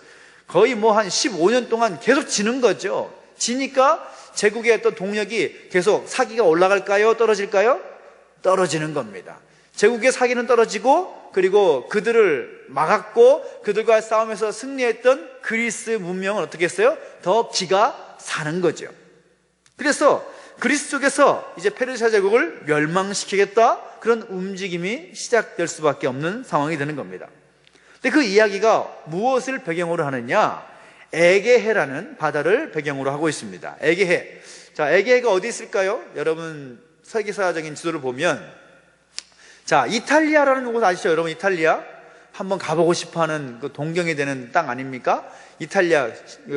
S1: 거의 뭐 한 15년 동안 계속 지는 거죠. 지니까 제국의 어떤 동력이 계속 사기가 올라갈까요? 떨어질까요? 떨어지는 겁니다. 제국의 사기는 떨어지고 그리고 그들을 막았고 그들과 싸움에서 승리했던 그리스 문명은 어떻게 했어요? 더 기가 사는 거죠. 그래서 그리스 쪽에서 이제 페르시아 제국을 멸망시키겠다, 그런 움직임이 시작될 수밖에 없는 상황이 되는 겁니다. 근데 그 이야기가 무엇을 배경으로 하느냐? 에게해라는 바다를 배경으로 하고 있습니다. 에게해. 자, 에게해가 어디 있을까요? 여러분 세계사적인 지도를 보면, 자, 이탈리아라는 곳 아시죠? 여러분 이탈리아 한번 가보고 싶어하는 그 동경이 되는 땅 아닙니까? 이탈리아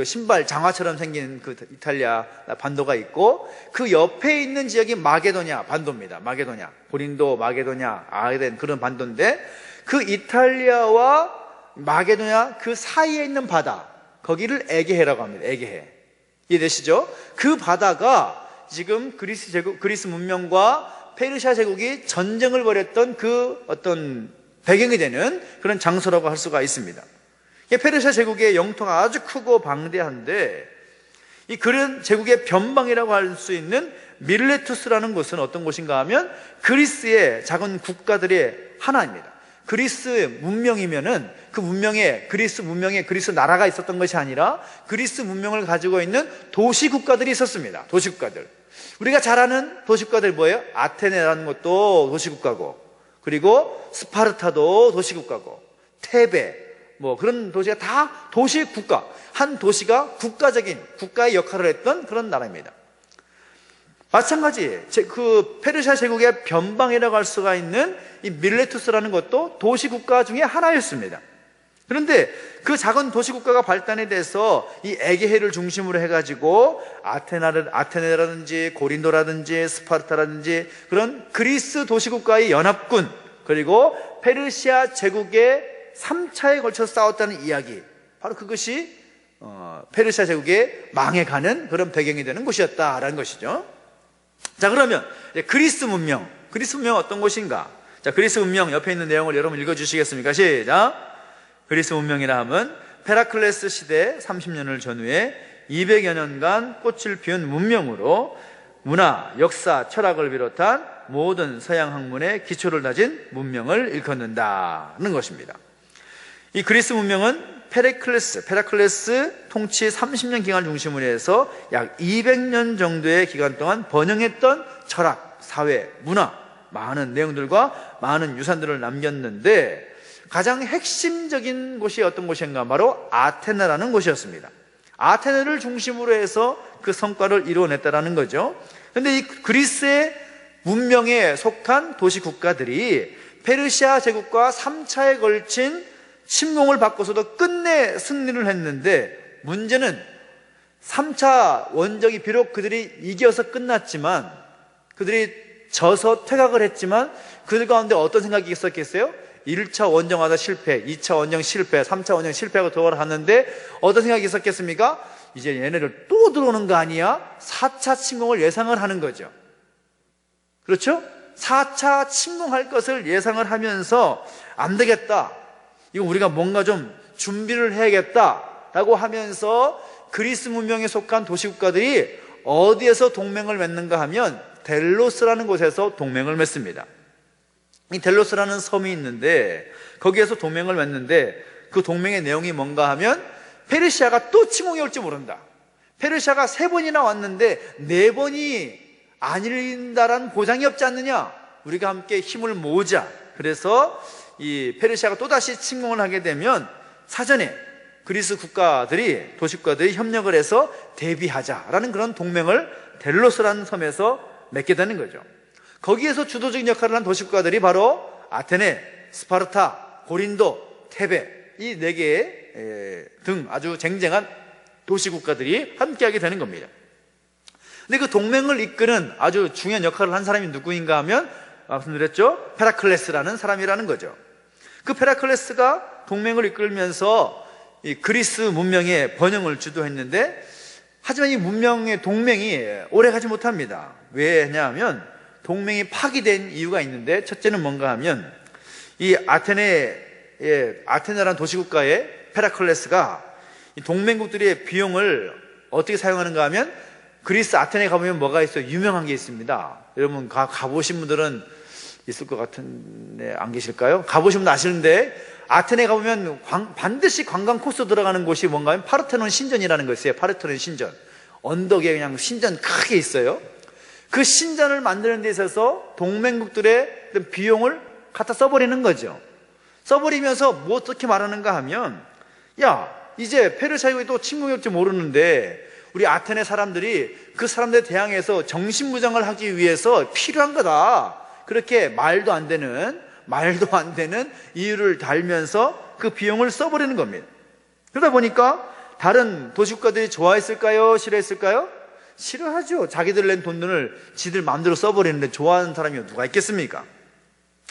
S1: 신발 장화처럼 생긴 그 이탈리아 반도가 있고 그 옆에 있는 지역이 마게도냐 반도입니다. 마게도냐, 고린도, 마게도냐, 아덴 그런 반도인데 그 이탈리아와 마게도냐 그 사이에 있는 바다, 거기를 에게해라고 합니다. 에게해. 이해되시죠? 그 바다가 지금 그리스 문명과 페르시아 제국이 전쟁을 벌였던 그 어떤 배경이 되는 그런 장소라고 할 수가 있습니다. 페르시아 제국의 영토가 아주 크고 방대한데 이 그런 제국의 변방이라고 할 수 있는 밀레투스라는 곳은 어떤 곳인가 하면 그리스의 작은 국가들의 하나입니다. 그리스 문명이면은 그 문명에 그리스 나라가 있었던 것이 아니라 그리스 문명을 가지고 있는 도시 국가들이 있었습니다. 도시 국가들. 우리가 잘 아는 도시 국가들 뭐예요? 아테네라는 것도 도시 국가고, 그리고 스파르타도 도시 국가고, 테베 뭐 그런 도시가 다 도시 국가, 한 도시가 국가의 역할을 했던 그런 나라입니다. 마찬가지 그 페르시아 제국의 변방이라고 할 수가 있는 이 밀레투스라는 것도 도시 국가 중에 하나였습니다. 그런데 그 작은 도시 국가가 발단이 돼서 이 에게해를 중심으로 해가지고 아테네라든지 고린도라든지 스파르타라든지 그런 그리스 도시 국가의 연합군, 그리고 페르시아 제국의 3차에 걸쳐서 싸웠다는 이야기, 바로 그것이 페르시아 제국의 망해가는 그런 배경이 되는 곳이었다라는 것이죠. 자, 그러면 그리스 문명 어떤 곳인가? 자, 그리스 문명 옆에 있는 내용을 여러분 읽어주시겠습니까? 시작. 그리스 문명이라 함은 페라클레스 시대 30년을 전후에 200여 년간 꽃을 피운 문명으로 문화, 역사, 철학을 비롯한 모든 서양 학문의 기초를 다진 문명을 일컫는다는 것입니다. 이 그리스 문명은 페라클레스 통치 30년 기간을 중심으로 해서 약 200년 정도의 기간 동안 번영했던 철학, 사회, 문화, 많은 내용들과 많은 유산들을 남겼는데 가장 핵심적인 곳이 어떤 곳인가? 바로 아테네라는 곳이었습니다. 아테네를 중심으로 해서 그 성과를 이루어냈다라는 거죠. 그런데 이 그리스의 문명에 속한 도시 국가들이 페르시아 제국과 3차에 걸친 침공을 받고서도 끝내 승리를 했는데, 문제는 3차 원정이 비록 그들이 이겨서 끝났지만, 그들이 져서 퇴각을 했지만 그들 가운데 어떤 생각이 있었겠어요? 1차 원정하다 실패, 2차 원정 실패, 3차 원정 실패하고 돌아가는데 어떤 생각이 있었겠습니까? 이제 얘네들 또 들어오는 거 아니야? 4차 침공을 예상을 하는 거죠. 그렇죠? 4차 침공할 것을 예상을 하면서 안 되겠다, 이거 우리가 뭔가 좀 준비를 해야겠다라고 하면서 그리스 문명에 속한 도시국가들이 어디에서 동맹을 맺는가 하면 델로스라는 곳에서 동맹을 맺습니다. 이 델로스라는 섬이 있는데 거기에서 동맹을 맺는데 그 동맹의 내용이 뭔가 하면 페르시아가 또 침공해 올지 모른다, 페르시아가 3번이나 왔는데 4번이 안 일린다라는 보장이 없지 않느냐, 우리가 함께 힘을 모으자. 그래서 이 페르시아가 또다시 침공을 하게 되면 사전에 그리스 국가들이, 도시국가들이 협력을 해서 대비하자라는 그런 동맹을 델로스라는 섬에서 맺게 되는 거죠. 거기에서 주도적인 역할을 한 도시국가들이 바로 아테네, 스파르타, 고린도, 테베, 이 4개의 등 아주 쟁쟁한 도시국가들이 함께하게 되는 겁니다. 근데 그 동맹을 이끄는 아주 중요한 역할을 한 사람이 누구인가 하면 말씀드렸죠, 페라클레스라는 사람이라는 거죠. 그 페라클레스가 동맹을 이끌면서 이 그리스 문명의 번영을 주도했는데, 하지만 이 문명의 동맹이 오래가지 못합니다. 왜냐하면 동맹이 파기된 이유가 있는데, 첫째는 뭔가 하면 이 아테네라는 도시국가의 페라클레스가 이 동맹국들의 비용을 어떻게 사용하는가 하면, 그리스 아테네에 가보면 뭐가 있어요? 유명한 게 있습니다. 여러분 가보신 분들은 있을 것 같은데 안 계실까요? 가보신 분들 아시는데, 아테네에 가보면 반드시 관광 코스 들어가는 곳이 뭔가 하면 파르테논 신전이라는 거 있어요. 파르테논 신전, 언덕에 그냥 신전 크게 있어요. 그 신전을 만드는 데 있어서 동맹국들의 비용을 갖다 써버리는 거죠. 써버리면서 뭐 어떻게 말하는가 하면, 야, 이제 페르시아국이 또 침공이 올지 모르는데 우리 아테네 사람들이 그 사람들에 대항해서 정신무장을 하기 위해서 필요한 거다, 그렇게 말도 안 되는 이유를 달면서 그 비용을 써버리는 겁니다. 그러다 보니까 다른 도시국가들이 좋아했을까요? 싫어했을까요? 싫어하죠. 자기들 낸 돈을 지들 마음대로 써버리는데 좋아하는 사람이 누가 있겠습니까?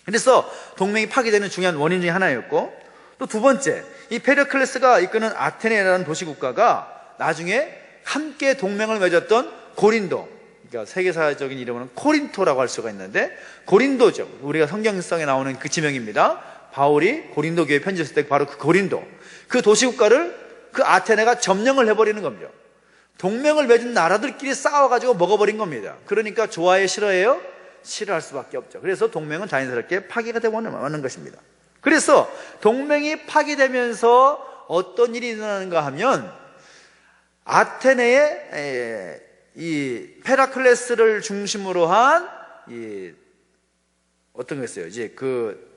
S1: 그래서 동맹이 파기되는 중요한 원인 중에 하나였고, 또 두 번째, 이 페르클레스가 이끄는 아테네라는 도시국가가 나중에 함께 동맹을 맺었던 고린도, 그러니까 세계사적인 이름으로는 코린토라고 할 수가 있는데, 고린도죠. 우리가 성경성에 나오는 그 지명입니다. 바울이 고린도 교회에 편지 썼을 때 바로 그 고린도, 그 도시국가를 그 아테네가 점령을 해버리는 겁니다. 동맹을 맺은 나라들끼리 싸워가지고 먹어버린 겁니다. 그러니까 좋아해, 싫어해요? 싫어할 수밖에 없죠. 그래서 동맹은 자연스럽게 파기가 되는 것입니다. 그래서 동맹이 파기되면서 어떤 일이 일어나는가 하면, 아테네의 이 페라클레스를 중심으로 한 어떤 거였어요? 이제 그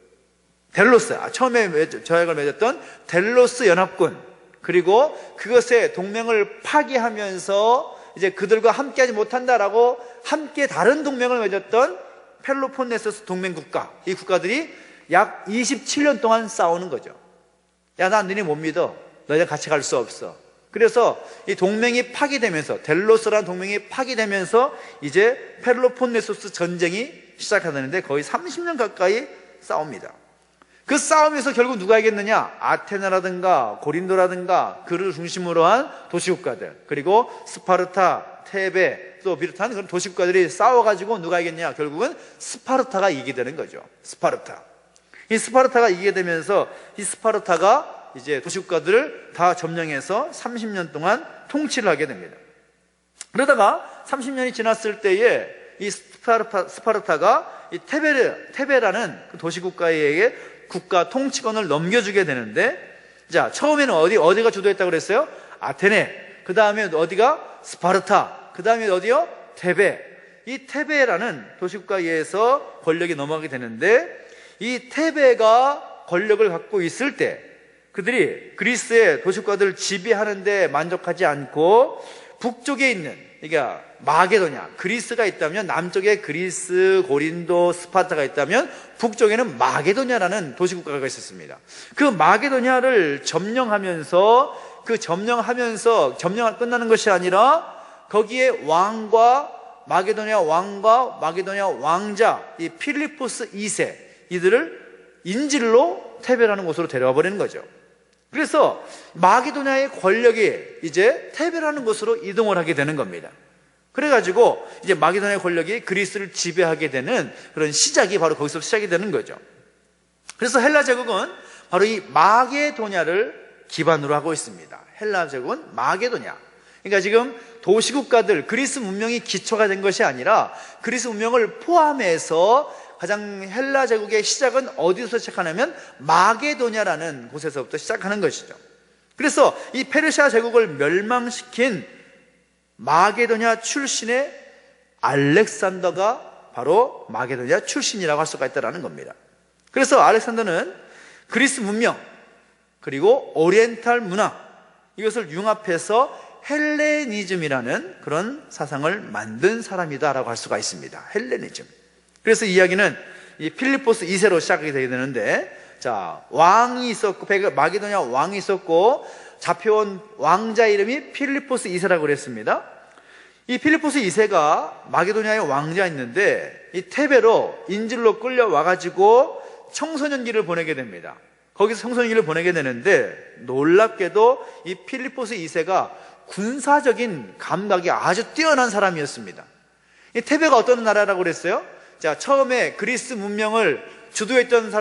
S1: 델로스, 처음에 조약을 맺었던 델로스 연합군, 그리고 그것의 동맹을 파기하면서 이제 그들과 함께하지 못한다라고 함께 다른 동맹을 맺었던 펠로폰네소스 동맹국가, 이 국가들이 약 27년 동안 싸우는 거죠. 야, 나 너네 못 믿어. 너희랑 같이 갈 수 없어. 그래서 이 동맹이 파기되면서, 델로스라는 동맹이 파기되면서 이제 펠로폰네소스 전쟁이 시작하는데 거의 30년 가까이 싸웁니다. 그 싸움에서 결국 누가 이겼느냐? 아테네라든가 고린도라든가 그를 중심으로 한 도시국가들, 그리고 스파르타, 테베 또 비롯한 그런 도시국가들이 싸워가지고 누가 이겼냐? 결국은 스파르타가 이기게 되는 거죠. 스파르타. 이 스파르타가 이기게 되면서 이 스파르타가 이제 도시국가들을 다 점령해서 30년 동안 통치를 하게 됩니다. 그러다가 30년이 지났을 때에 이 스파르타가 이 테베라는 그 도시국가에게 국가 통치권을 넘겨주게 되는데, 자, 처음에는 어디가 주도했다고 그랬어요? 아테네. 그 다음에 어디가? 스파르타. 그 다음에 어디요? 테베. 이 테베라는 도시국가에서 권력이 넘어가게 되는데, 이 테베가 권력을 갖고 있을 때 그들이 그리스의 도시국가들을 지배하는데 만족하지 않고 북쪽에 있는, 그러니까 마게도냐, 그리스가 있다면 남쪽에 그리스, 고린도, 스파르타가 있다면 북쪽에는 마게도냐라는 도시국가가 있었습니다. 그 마게도냐를 점령하면서 점령이 끝나는 것이 아니라 거기에 마게도냐 왕자 이 필리포스 2세 이들을 인질로 테베라는 곳으로 데려와 버리는 거죠. 그래서 마게도냐의 권력이 이제 테베라는 곳으로 이동을 하게 되는 겁니다. 그래가지고 이제 마게도냐의 권력이 그리스를 지배하게 되는 그런 시작이 바로 거기서 시작이 되는 거죠. 그래서 헬라 제국은 바로 이 마게도냐를 기반으로 하고 있습니다. 헬라 제국은 마게도냐. 그러니까 지금 도시국가들, 그리스 문명이 기초가 된 것이 아니라 그리스 문명을 포함해서 가장 헬라 제국의 시작은 어디서 시작하냐면 마게도냐라는 곳에서부터 시작하는 것이죠. 그래서 이 페르시아 제국을 멸망시킨 마게도냐 출신의 알렉산더가 바로 마게도냐 출신이라고 할 수가 있다는 겁니다. 그래서 알렉산더는 그리스 문명 그리고 오리엔탈 문화 이것을 융합해서 헬레니즘이라는 그런 사상을 만든 사람이다라고 할 수가 있습니다. 헬레니즘. 그래서 이야기는 이 필리포스 2세로 시작하게 되는데, 자, 왕이 있었고, 마게도냐 왕이 있었고, 잡혀온 왕자 이름이 필리포스 2세라고 그랬습니다. 이 필리포스 2세가 마게도냐의 왕자였는데, 이 테베로 인질로 끌려와가지고 청소년기를 보내게 됩니다. 거기서 청소년기를 보내게 되는데, 놀랍게도 이 필리포스 2세가 군사적인 감각이 아주 뛰어난 사람이었습니다. 이 테베가 어떤 나라라고 그랬어요? 자, 처음에 그리스 문명을 주도했던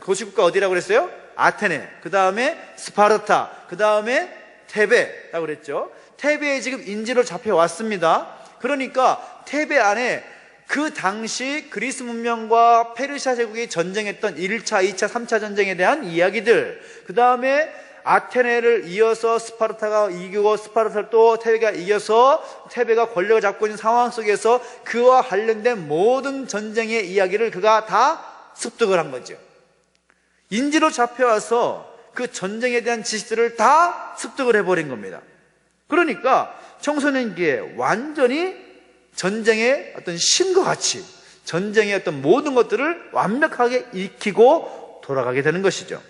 S1: 도시국가 어디라고 그랬어요? 아테네. 그 다음에 스파르타. 그 다음에 테베라고 그랬죠. 테베에 지금 인질로 잡혀왔습니다. 그러니까 테베 안에 그 당시 그리스 문명과 페르시아 제국이 전쟁했던 1차, 2차, 3차 전쟁에 대한 이야기들, 그 다음에 아테네를 이어서 스파르타가 이기고 스파르타를 또 테베가 이겨서 테베가 권력을 잡고 있는 상황 속에서 그와 관련된 모든 전쟁의 이야기를 그가 다 습득을 한 거죠. 인지로 잡혀와서 그 전쟁에 대한 지식들을 다 습득을 해버린 겁니다. 그러니까 청소년기에 완전히 전쟁의 어떤 신과 같이 전쟁의 어떤 모든 것들을 완벽하게 익히고 돌아가게 되는 것이죠.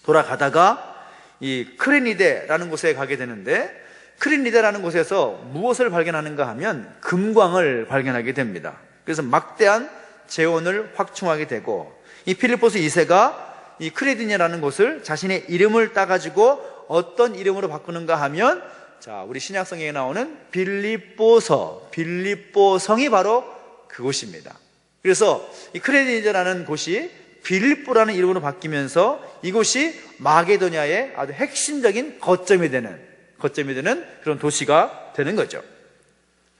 S1: 돌아가다가 이 크레니데라는 곳에 가게 되는데, 크레니데라는 곳에서 무엇을 발견하는가 하면 금광을 발견하게 됩니다. 그래서 막대한 재원을 확충하게 되고, 이 필리포스 2세가 이 크레니데라는 곳을 자신의 이름을 따가지고 어떤 이름으로 바꾸는가 하면, 자, 우리 신약성경에 나오는 빌립보성이 바로 그곳입니다. 그래서 이 크레니데라는 곳이 빌립보라는 이름으로 바뀌면서 이곳이 마게도냐의 아주 핵심적인 거점이 되는 그런 도시가 되는 거죠.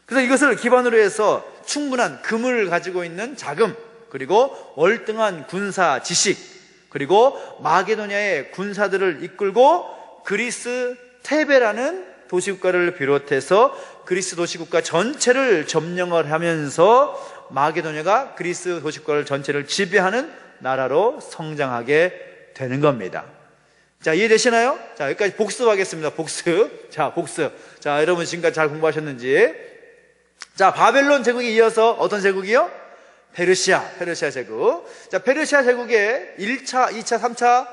S1: 그래서 이것을 기반으로 해서 충분한 금을 가지고 있는 자금, 그리고 월등한 군사 지식, 그리고 마게도냐의 군사들을 이끌고 그리스 테베라는 도시국가를 비롯해서 그리스 도시국가 전체를 점령을 하면서 마게도냐가 그리스 도시국가를 전체를 지배하는 나라로 성장하게 되는 겁니다. 자, 이해되시나요? 자, 여기까지 복습하겠습니다. 복습. 자, 여러분 지금까지 잘 공부하셨는지. 자, 바벨론 제국이 이어서 어떤 제국이요? 페르시아 제국. 자, 페르시아 제국의 1차, 2차, 3차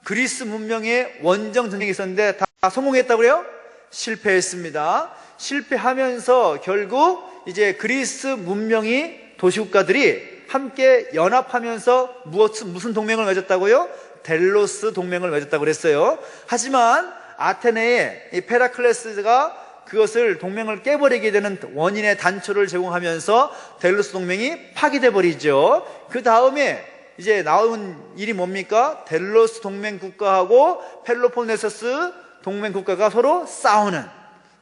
S1: 그리스 문명의 원정 전쟁이 있었는데 다 성공했다고요? 실패했습니다. 실패하면서 결국 이제 그리스 문명이 도시국가들이 함께 연합하면서 무슨 동맹을 맺었다고요? 델로스 동맹을 맺었다고 그랬어요. 하지만 아테네의 이 페라클레스가 그것을 동맹을 깨버리게 되는 원인의 단초를 제공하면서 델로스 동맹이 파기돼 버리죠. 그 다음에 이제 나온 일이 뭡니까? 델로스 동맹 국가하고 펠로폰네소스 동맹 국가가 서로 싸우는,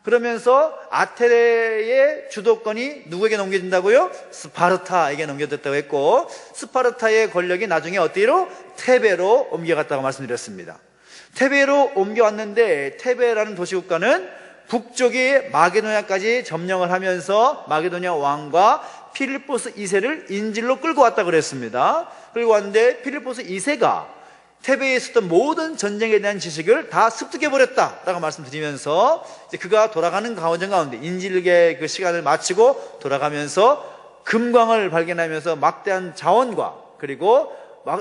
S1: 그러면서 아테네의 주도권이 누구에게 넘겨진다고요? 스파르타에게 넘겨졌다고 했고, 스파르타의 권력이 나중에 어디로? 테베로 옮겨갔다고 말씀드렸습니다. 테베로 옮겨왔는데, 테베라는 도시국가는 북쪽의 마게도냐까지 점령을 하면서 마게도냐 왕과 필리포스 2세를 인질로 끌고 왔다고 그랬습니다. 끌고 왔는데 필리포스 2세가 테베에 있었던 모든 전쟁에 대한 지식을 다 습득해버렸다라고 말씀드리면서, 이제 그가 돌아가는 과정 가운데 인질계 그 시간을 마치고 돌아가면서 금광을 발견하면서 막대한 자원과, 그리고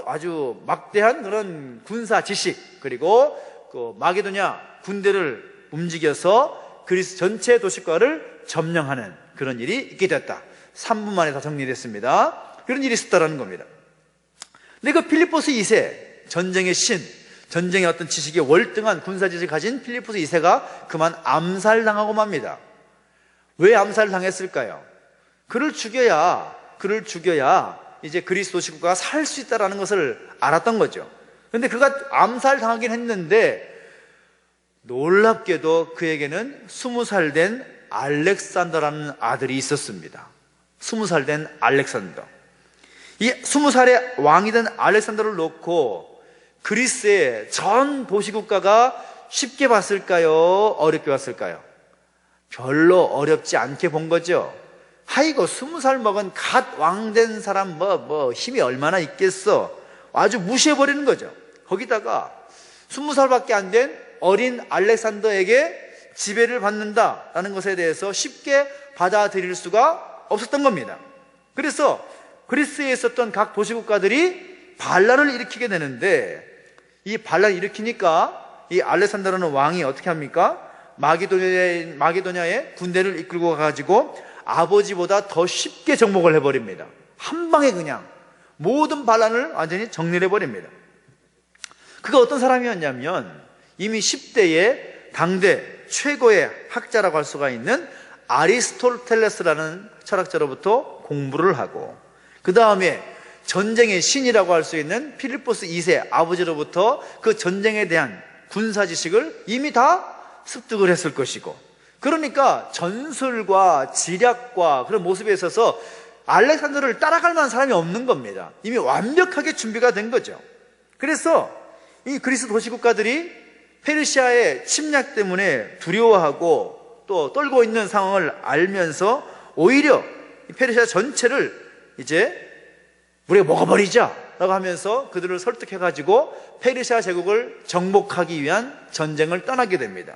S1: 아주 막대한 그런 군사 지식, 그리고 그 마게도냐 군대를 움직여서 그리스 전체 도시과를 점령하는 그런 일이 있게 됐다. 3분 만에 다 정리됐습니다. 그런 일이 있었다라는 겁니다. 근데 그 필리포스 2세, 전쟁의 신, 전쟁의 어떤 지식에 월등한 군사 지식을 가진 필리포스 2세가 그만 암살당하고 맙니다. 왜 암살당했을까요? 그를 죽여야 이제 그리스 도시국가가 살 수 있다는 것을 알았던 거죠. 그런데 그가 암살당하긴 했는데 놀랍게도 그에게는 20살 된 알렉산더라는 아들이 있었습니다. 20살 된 알렉산더. 이 20살의 왕이 된 알렉산더를 놓고 그리스의 전 도시국가가 쉽게 봤을까요? 어렵게 봤을까요? 별로 어렵지 않게 본 거죠. 하이고 20살 먹은 갓 왕 된 사람 힘이 얼마나 있겠어. 아주 무시해버리는 거죠. 거기다가 20살밖에 안 된 어린 알렉산더에게 지배를 받는다라는 것에 대해서 쉽게 받아들일 수가 없었던 겁니다. 그래서 그리스에 있었던 각 도시국가들이 반란을 일으키게 되는데, 이 반란을 일으키니까 이 알렉산더라는 왕이 어떻게 합니까? 마게도냐의 군대를 이끌고 가가지고 아버지보다 더 쉽게 정복을 해버립니다. 한 방에 그냥 모든 반란을 완전히 정리를 해버립니다. 그가 어떤 사람이었냐면 이미 10대에 당대 최고의 학자라고 할 수가 있는 아리스토텔레스라는 철학자로부터 공부를 하고, 그 다음에 전쟁의 신이라고 할 수 있는 필리포스 2세 아버지로부터 그 전쟁에 대한 군사 지식을 이미 다 습득을 했을 것이고, 그러니까 전술과 지략과 그런 모습에 있어서 알렉산더를 따라갈 만한 사람이 없는 겁니다. 이미 완벽하게 준비가 된 거죠. 그래서 이 그리스 도시국가들이 페르시아의 침략 때문에 두려워하고 또 떨고 있는 상황을 알면서 오히려 페르시아 전체를 이제 우리가 먹어버리자 라고 하면서 그들을 설득해가지고 페르시아 제국을 정복하기 위한 전쟁을 떠나게 됩니다.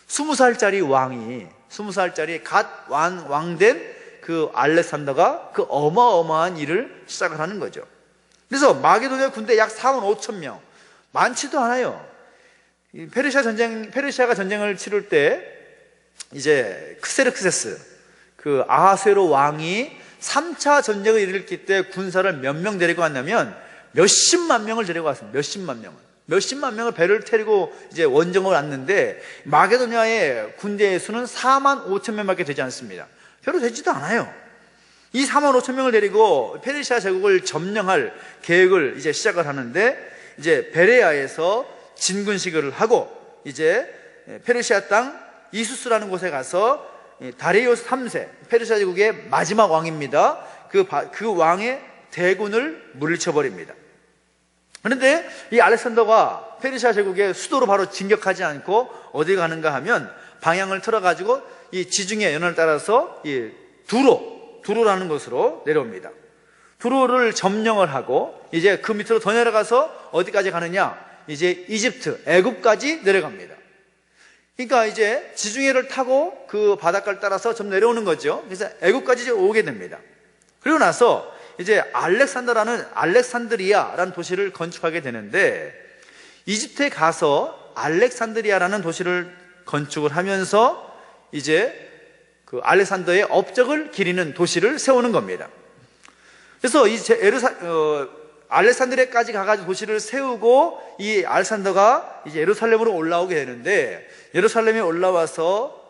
S1: 20살짜리 왕이, 20살짜리 갓 왕된 그 알렉산더가 그 어마어마한 일을 시작을 하는 거죠. 그래서 마게도냐 군대 약 4만 5천 명, 많지도 않아요. 페르시아가 전쟁을 치를 때 이제 크세르크세스, 그 아하스웨로 왕이 3차 전쟁을 일으킬 때 군사를 몇 명 데리고 왔냐면 몇십만 명을 데리고 왔습니다. 몇십만 명을 배를 태우고 이제 원정을 왔는데 마게도냐의 군대의 수는 4만 5천 명밖에 되지 않습니다. 별로 되지도 않아요. 이 4만 5천 명을 데리고 페르시아 제국을 점령할 계획을 이제 시작을 하는데, 이제 베레아에서 진군식을 하고 이제 페르시아 땅 이수스라는 곳에 가서 다리우스 3세, 페르시아 제국의 마지막 왕입니다. 그 왕의 대군을 물리쳐버립니다. 그런데 이 알렉산더가 페르시아 제국의 수도로 바로 진격하지 않고 어디 가는가 하면 방향을 틀어가지고 이 지중해 연안을 따라서 이 두로라는 곳으로 내려옵니다. 두로를 점령을 하고 이제 그 밑으로 더 내려가서 어디까지 가느냐? 이제 이집트, 애굽까지 내려갑니다. 그러니까 이제 지중해를 타고 그 바닷가를 따라서 좀 내려오는 거죠. 그래서 애국까지 이제 오게 됩니다. 그리고 나서 이제 알렉산드리아라는 도시를 건축하게 되는데, 이집트에 가서 알렉산드리아라는 도시를 건축을 하면서 이제 그 알렉산더의 업적을 기리는 도시를 세우는 겁니다. 그래서 알렉산드리아까지 가가지고 도시를 세우고 이 알렉산더가 이제 예루살렘으로 올라오게 되는데, 예루살렘에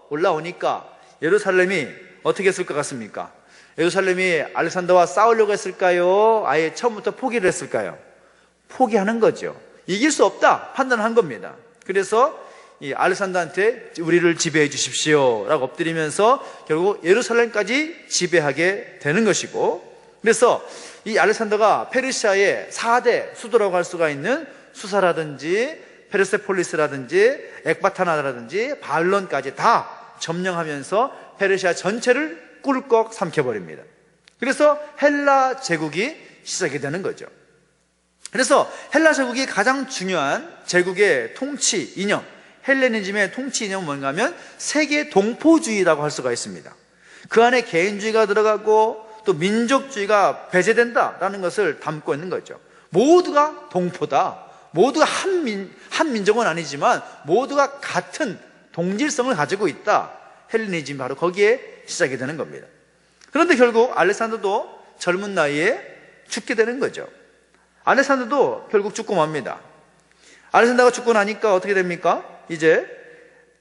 S1: 올라오니까 예루살렘이 어떻게 했을 것 같습니까? 예루살렘이 알렉산더와 싸우려고 했을까요? 아예 처음부터 포기를 했을까요? 포기하는 거죠. 이길 수 없다 판단한 겁니다. 그래서 이 알렉산더한테 우리를 지배해 주십시오 라고 엎드리면서 결국 예루살렘까지 지배하게 되는 것이고, 그래서 이 알렉산더가 페르시아의 4대 수도라고 할 수가 있는 수사라든지 페르세폴리스라든지 엑바타나라든지 바빌론까지 다 점령하면서 페르시아 전체를 꿀꺽 삼켜버립니다. 그래서 헬라 제국이 시작이 되는 거죠. 그래서 헬라 제국이 가장 중요한 제국의 통치 이념, 헬레니즘의 통치 이념은 뭔가 하면 세계 동포주의라고 할 수가 있습니다. 그 안에 개인주의가 들어가고 또 민족주의가 배제된다라는 것을 담고 있는 거죠. 모두가 동포다. 모두가 한 민족은 아니지만 모두가 같은 동질성을 가지고 있다. 헬레니즘이 바로 거기에 시작이 되는 겁니다. 그런데 결국 알렉산더도 젊은 나이에 죽게 되는 거죠. 알렉산더도 결국 죽고 맙니다. 알렉산더가 죽고 나니까 어떻게 됩니까? 이제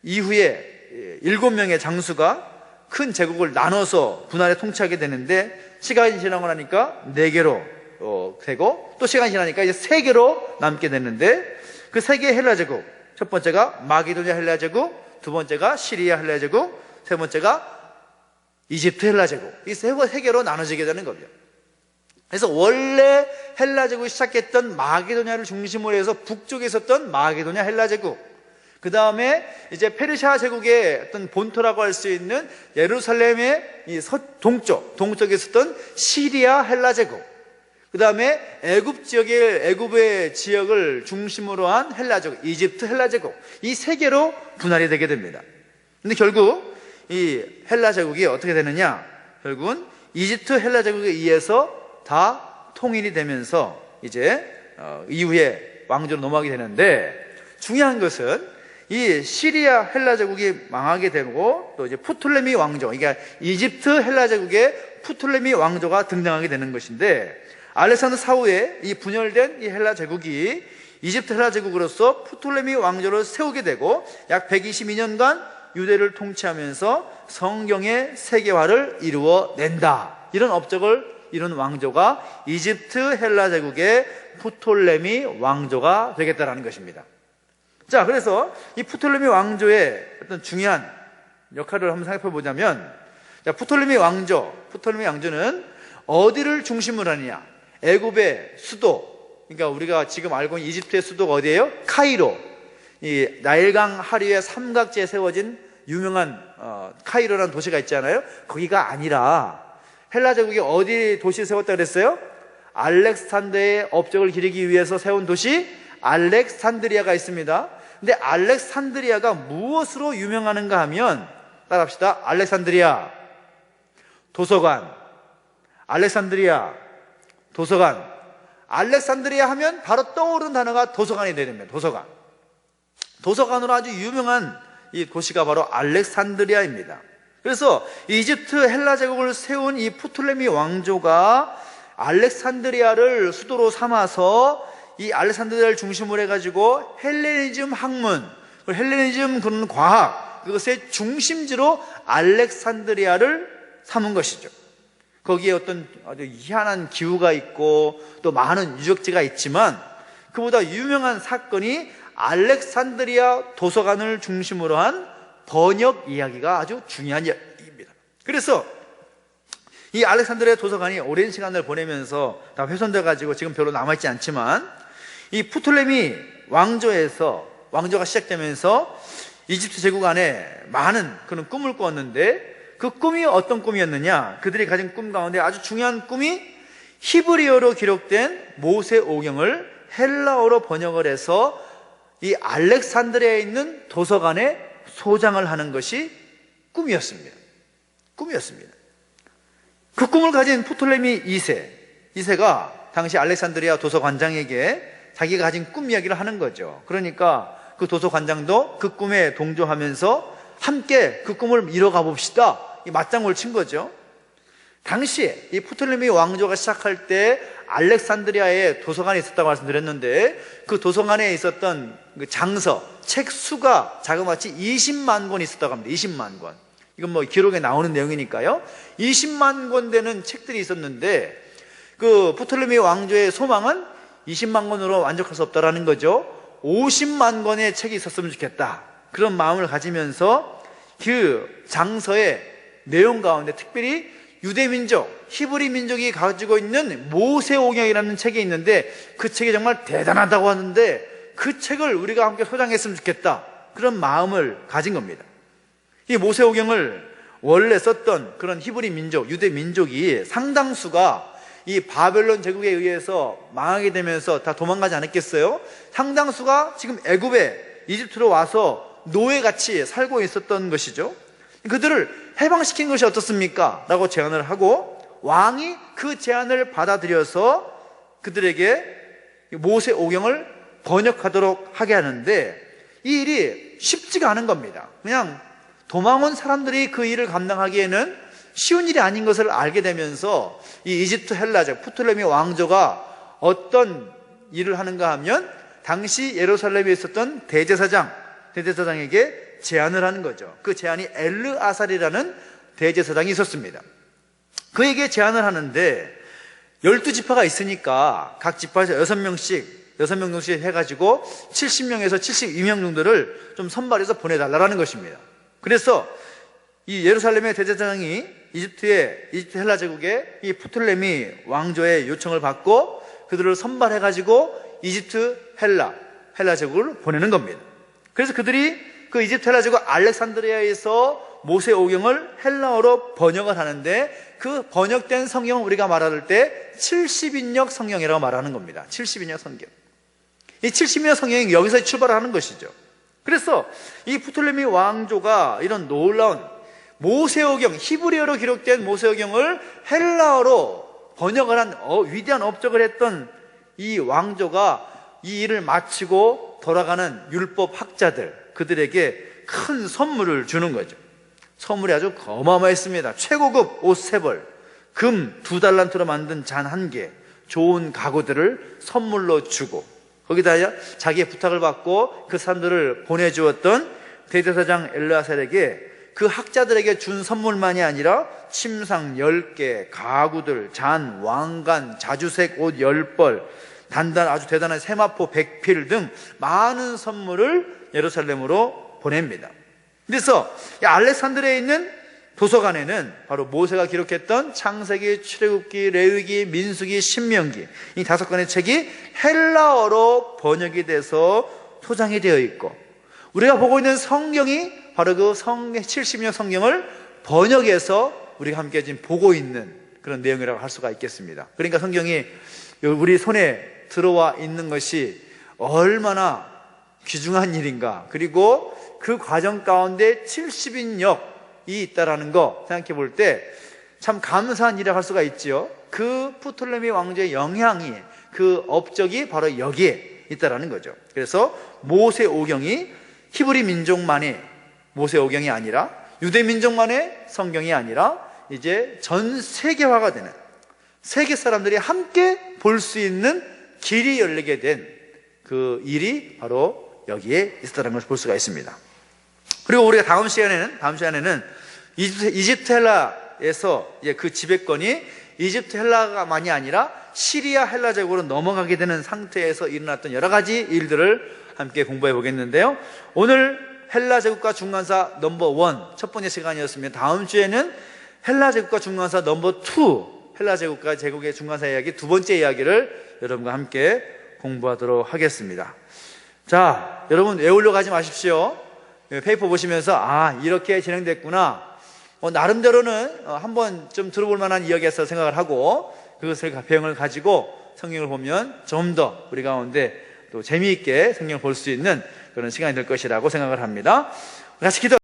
S1: 이후에 7명의 장수가 큰 제국을 나눠서 분할에 통치하게 되는데, 시간이 지나고 나니까 4개로 되고 또 시간이 지나니까 이제 3개로 남게 되는데, 그 3개의 헬라 제국, 첫 번째가 마게도냐 헬라 제국, 두 번째가 시리아 헬라 제국, 세 번째가 이집트 헬라 제국, 이 3개로 나눠지게 되는 겁니다. 그래서 원래 헬라 제국이 시작했던 마게도냐를 중심으로 해서 북쪽에 있었던 마게도냐 헬라 제국, 그 다음에 이제 페르시아 제국의 어떤 본토라고 할 수 있는 예루살렘의 이 동쪽에 있었던 시리아 헬라 제국, 그 다음에 애굽의 지역을 중심으로 한 헬라 제국, 이집트 헬라 제국, 이 3개로 분할이 되게 됩니다. 근데 결국 이 헬라 제국이 어떻게 되느냐? 결국은 이집트 헬라 제국에 의해서 다 통일이 되면서 이제 이후에 왕조로 넘어가게 되는데, 중요한 것은 이 시리아 헬라 제국이 망하게 되고 또 이제 프톨레미 왕조, 그러니까 이집트 헬라 제국의 프톨레미 왕조가 등장하게 되는 것인데, 알렉산더 사후에 이 분열된 이 헬라 제국이 이집트 헬라 제국으로서 프톨레미 왕조를 세우게 되고 약 122년간 유대를 통치하면서 성경의 세계화를 이루어낸다. 이런 업적을 이룬 왕조가 이집트 헬라 제국의 프톨레미 왕조가 되겠다라는 것입니다. 자, 그래서 이 프톨레미 왕조의 어떤 중요한 역할을 한번 생각해 보자면, 프톨레미 왕조는 어디를 중심으로 하느냐? 애굽의 수도, 그러니까 우리가 지금 알고 있는 이집트의 수도가 어디예요? 카이로. 이 나일강 하류의 삼각지에 세워진 유명한 카이로라는 도시가 있잖아요. 거기가 아니라 헬라 제국이 어디 도시를 세웠다 그랬어요? 알렉산더의 업적을 기리기 위해서 세운 도시 알렉산드리아가 있습니다. 근데 알렉산드리아가 무엇으로 유명하는가 하면, 따라합시다. 알렉산드리아 도서관, 알렉산드리아 도서관. 알렉산드리아 하면 바로 떠오르는 단어가 도서관이 되야 됩니다. 도서관으로 아주 유명한 이 도시가 바로 알렉산드리아입니다. 그래서 이집트 헬라 제국을 세운 이 프톨레미 왕조가 알렉산드리아를 수도로 삼아서 이 알렉산드리아를 중심으로 해가지고 헬레니즘 학문, 헬레니즘 그런 과학, 그것의 중심지로 알렉산드리아를 삼은 것이죠. 거기에 어떤 아주 희한한 기후가 있고 또 많은 유적지가 있지만, 그보다 유명한 사건이 알렉산드리아 도서관을 중심으로 한 번역 이야기가 아주 중요한 이야기입니다. 그래서 이 알렉산드리아 도서관이 오랜 시간을 보내면서 다 훼손돼 가지고 지금 별로 남아있지 않지만, 이 프톨레미 왕조가 시작되면서 이집트 제국 안에 많은 그런 꿈을 꾸었는데, 그 꿈이 어떤 꿈이었느냐? 그들이 가진 꿈 가운데 아주 중요한 꿈이 히브리어로 기록된 모세오경을 헬라어로 번역을 해서 이 알렉산드리아에 있는 도서관에 소장을 하는 것이 꿈이었습니다. 그 꿈을 가진 프톨레미 2세가 당시 알렉산드리아 도서관장에게 자기가 가진 꿈 이야기를 하는 거죠. 그러니까 그 도서관장도 그 꿈에 동조하면서 함께 그 꿈을 이뤄가 봅시다, 이 맞장구를 친 거죠. 당시에 이 프톨레미 왕조가 시작할 때 알렉산드리아에 도서관이 있었다고 말씀드렸는데, 그 도서관에 있었던 그 장서, 책 수가 자그마치 20만 권 있었다고 합니다. 20만 권. 이건 뭐 기록에 나오는 내용이니까요. 20만 권 되는 책들이 있었는데, 그 프톨레미 왕조의 소망은 20만 권으로 만족할 수 없다라는 거죠. 50만 권의 책이 있었으면 좋겠다, 그런 마음을 가지면서 그 장서의 내용 가운데 특별히 유대민족, 히브리 민족이 가지고 있는 모세오경이라는 책이 있는데, 그 책이 정말 대단하다고 하는데 그 책을 우리가 함께 소장했으면 좋겠다, 그런 마음을 가진 겁니다. 이 모세오경을 원래 썼던 그런 히브리 민족, 유대 민족이 상당수가 이 바벨론 제국에 의해서 망하게 되면서 다 도망가지 않았겠어요? 상당수가 지금 애굽에, 이집트로 와서 노예같이 살고 있었던 것이죠. 그들을 해방시킨 것이 어떻습니까? 라고 제안을 하고, 왕이 그 제안을 받아들여서 그들에게 모세오경을 번역하도록 하게 하는데, 이 일이 쉽지가 않은 겁니다. 그냥 도망온 사람들이 그 일을 감당하기에는 쉬운 일이 아닌 것을 알게 되면서 이 이집트 헬라족 프톨레미 왕조가 어떤 일을 하는가 하면, 당시 예루살렘에 있었던 대제사장에게 제안을 하는 거죠. 그 제안이 엘르아살이라는 대제사장이 있었습니다. 그에게 제안을 하는데, 12지파가 있으니까 각 지파에서 6명 정도씩 해가지고 70명에서 72명 정도를 좀 선발해서 보내달라는 것입니다. 그래서 이 예루살렘의 대제사장이 이집트 헬라 제국의 이 프톨레미 왕조의 요청을 받고 그들을 선발해가지고 이집트 헬라 제국을 보내는 겁니다. 그래서 그들이 그 이집트 헬라 제국 알렉산드리아에서 모세오경을 헬라어로 번역을 하는데, 그 번역된 성경을 우리가 말할 때 70인역 성경이라고 말하는 겁니다. 70인역 성경. 이 70인역 성경이 여기서 출발하는 것이죠. 그래서 이 프톨레미 왕조가 이런 놀라운 모세오경, 히브리어로 기록된 모세오경을 헬라어로 번역을 한 위대한 업적을 했던 이 왕조가 이 일을 마치고 돌아가는 율법 학자들, 그들에게 큰 선물을 주는 거죠. 선물이 아주 어마어마했습니다. 최고급 옷 3벌, 금 2달란트로 만든 잔 1개, 좋은 가구들을 선물로 주고, 거기다 자기의 부탁을 받고 그 사람들을 보내주었던 대제사장 엘르아살에게 그 학자들에게 준 선물만이 아니라 침상 10개, 가구들, 잔, 왕관, 자주색 옷 10벌, 아주 대단한 세마포 100필 등 많은 선물을 예루살렘으로 보냅니다. 그래서 알렉산드리아에 있는 도서관에는 바로 모세가 기록했던 창세기, 출애굽기, 레위기, 민수기, 신명기, 이 5권의 책이 헬라어로 번역이 돼서 소장이 되어 있고, 우리가 보고 있는 성경이 바로 그 70년 성경을 번역해서 우리가 함께 지금 보고 있는 그런 내용이라고 할 수가 있겠습니다. 그러니까 성경이 우리 손에 들어와 있는 것이 얼마나 귀중한 일인가, 그리고 그 과정 가운데 70인역이 있다라는 거 생각해 볼 때 참 감사한 일이라고 할 수가 있지요. 그 프톨레미 왕조의 영향이, 그 업적이 바로 여기에 있다라는 거죠. 그래서 모세오경이 히브리 민족만의 모세오경이 아니라, 유대 민족만의 성경이 아니라 이제 전 세계화가 되는, 세계 사람들이 함께 볼 수 있는 길이 열리게 된 그 일이 바로 여기에 있었다는 것을 볼 수가 있습니다. 그리고 우리가 다음 시간에는 이집트 헬라에서 그 지배권이 이집트 헬라가만이 아니라 시리아 헬라 제국으로 넘어가게 되는 상태에서 일어났던 여러 가지 일들을 함께 공부해 보겠는데요. 오늘 헬라 제국과 중간사 넘버 1 첫 번째 시간이었습니다. 다음 주에는 헬라 제국과 중간사 넘버 2 헬라 제국과 제국의 중간사 이야기, 두 번째 이야기를 여러분과 함께 공부하도록 하겠습니다. 자, 여러분 외우려고 하지 마십시오. 페이퍼 보시면서 이렇게 진행됐구나, 나름대로는 한번 좀 들어볼 만한 이야기에서 생각을 하고 그것을 배경을 가지고 성경을 보면 좀 더 우리 가운데 또 재미있게 성경을 볼 수 있는 그런 시간이 될 것이라고 생각을 합니다. 같이 기도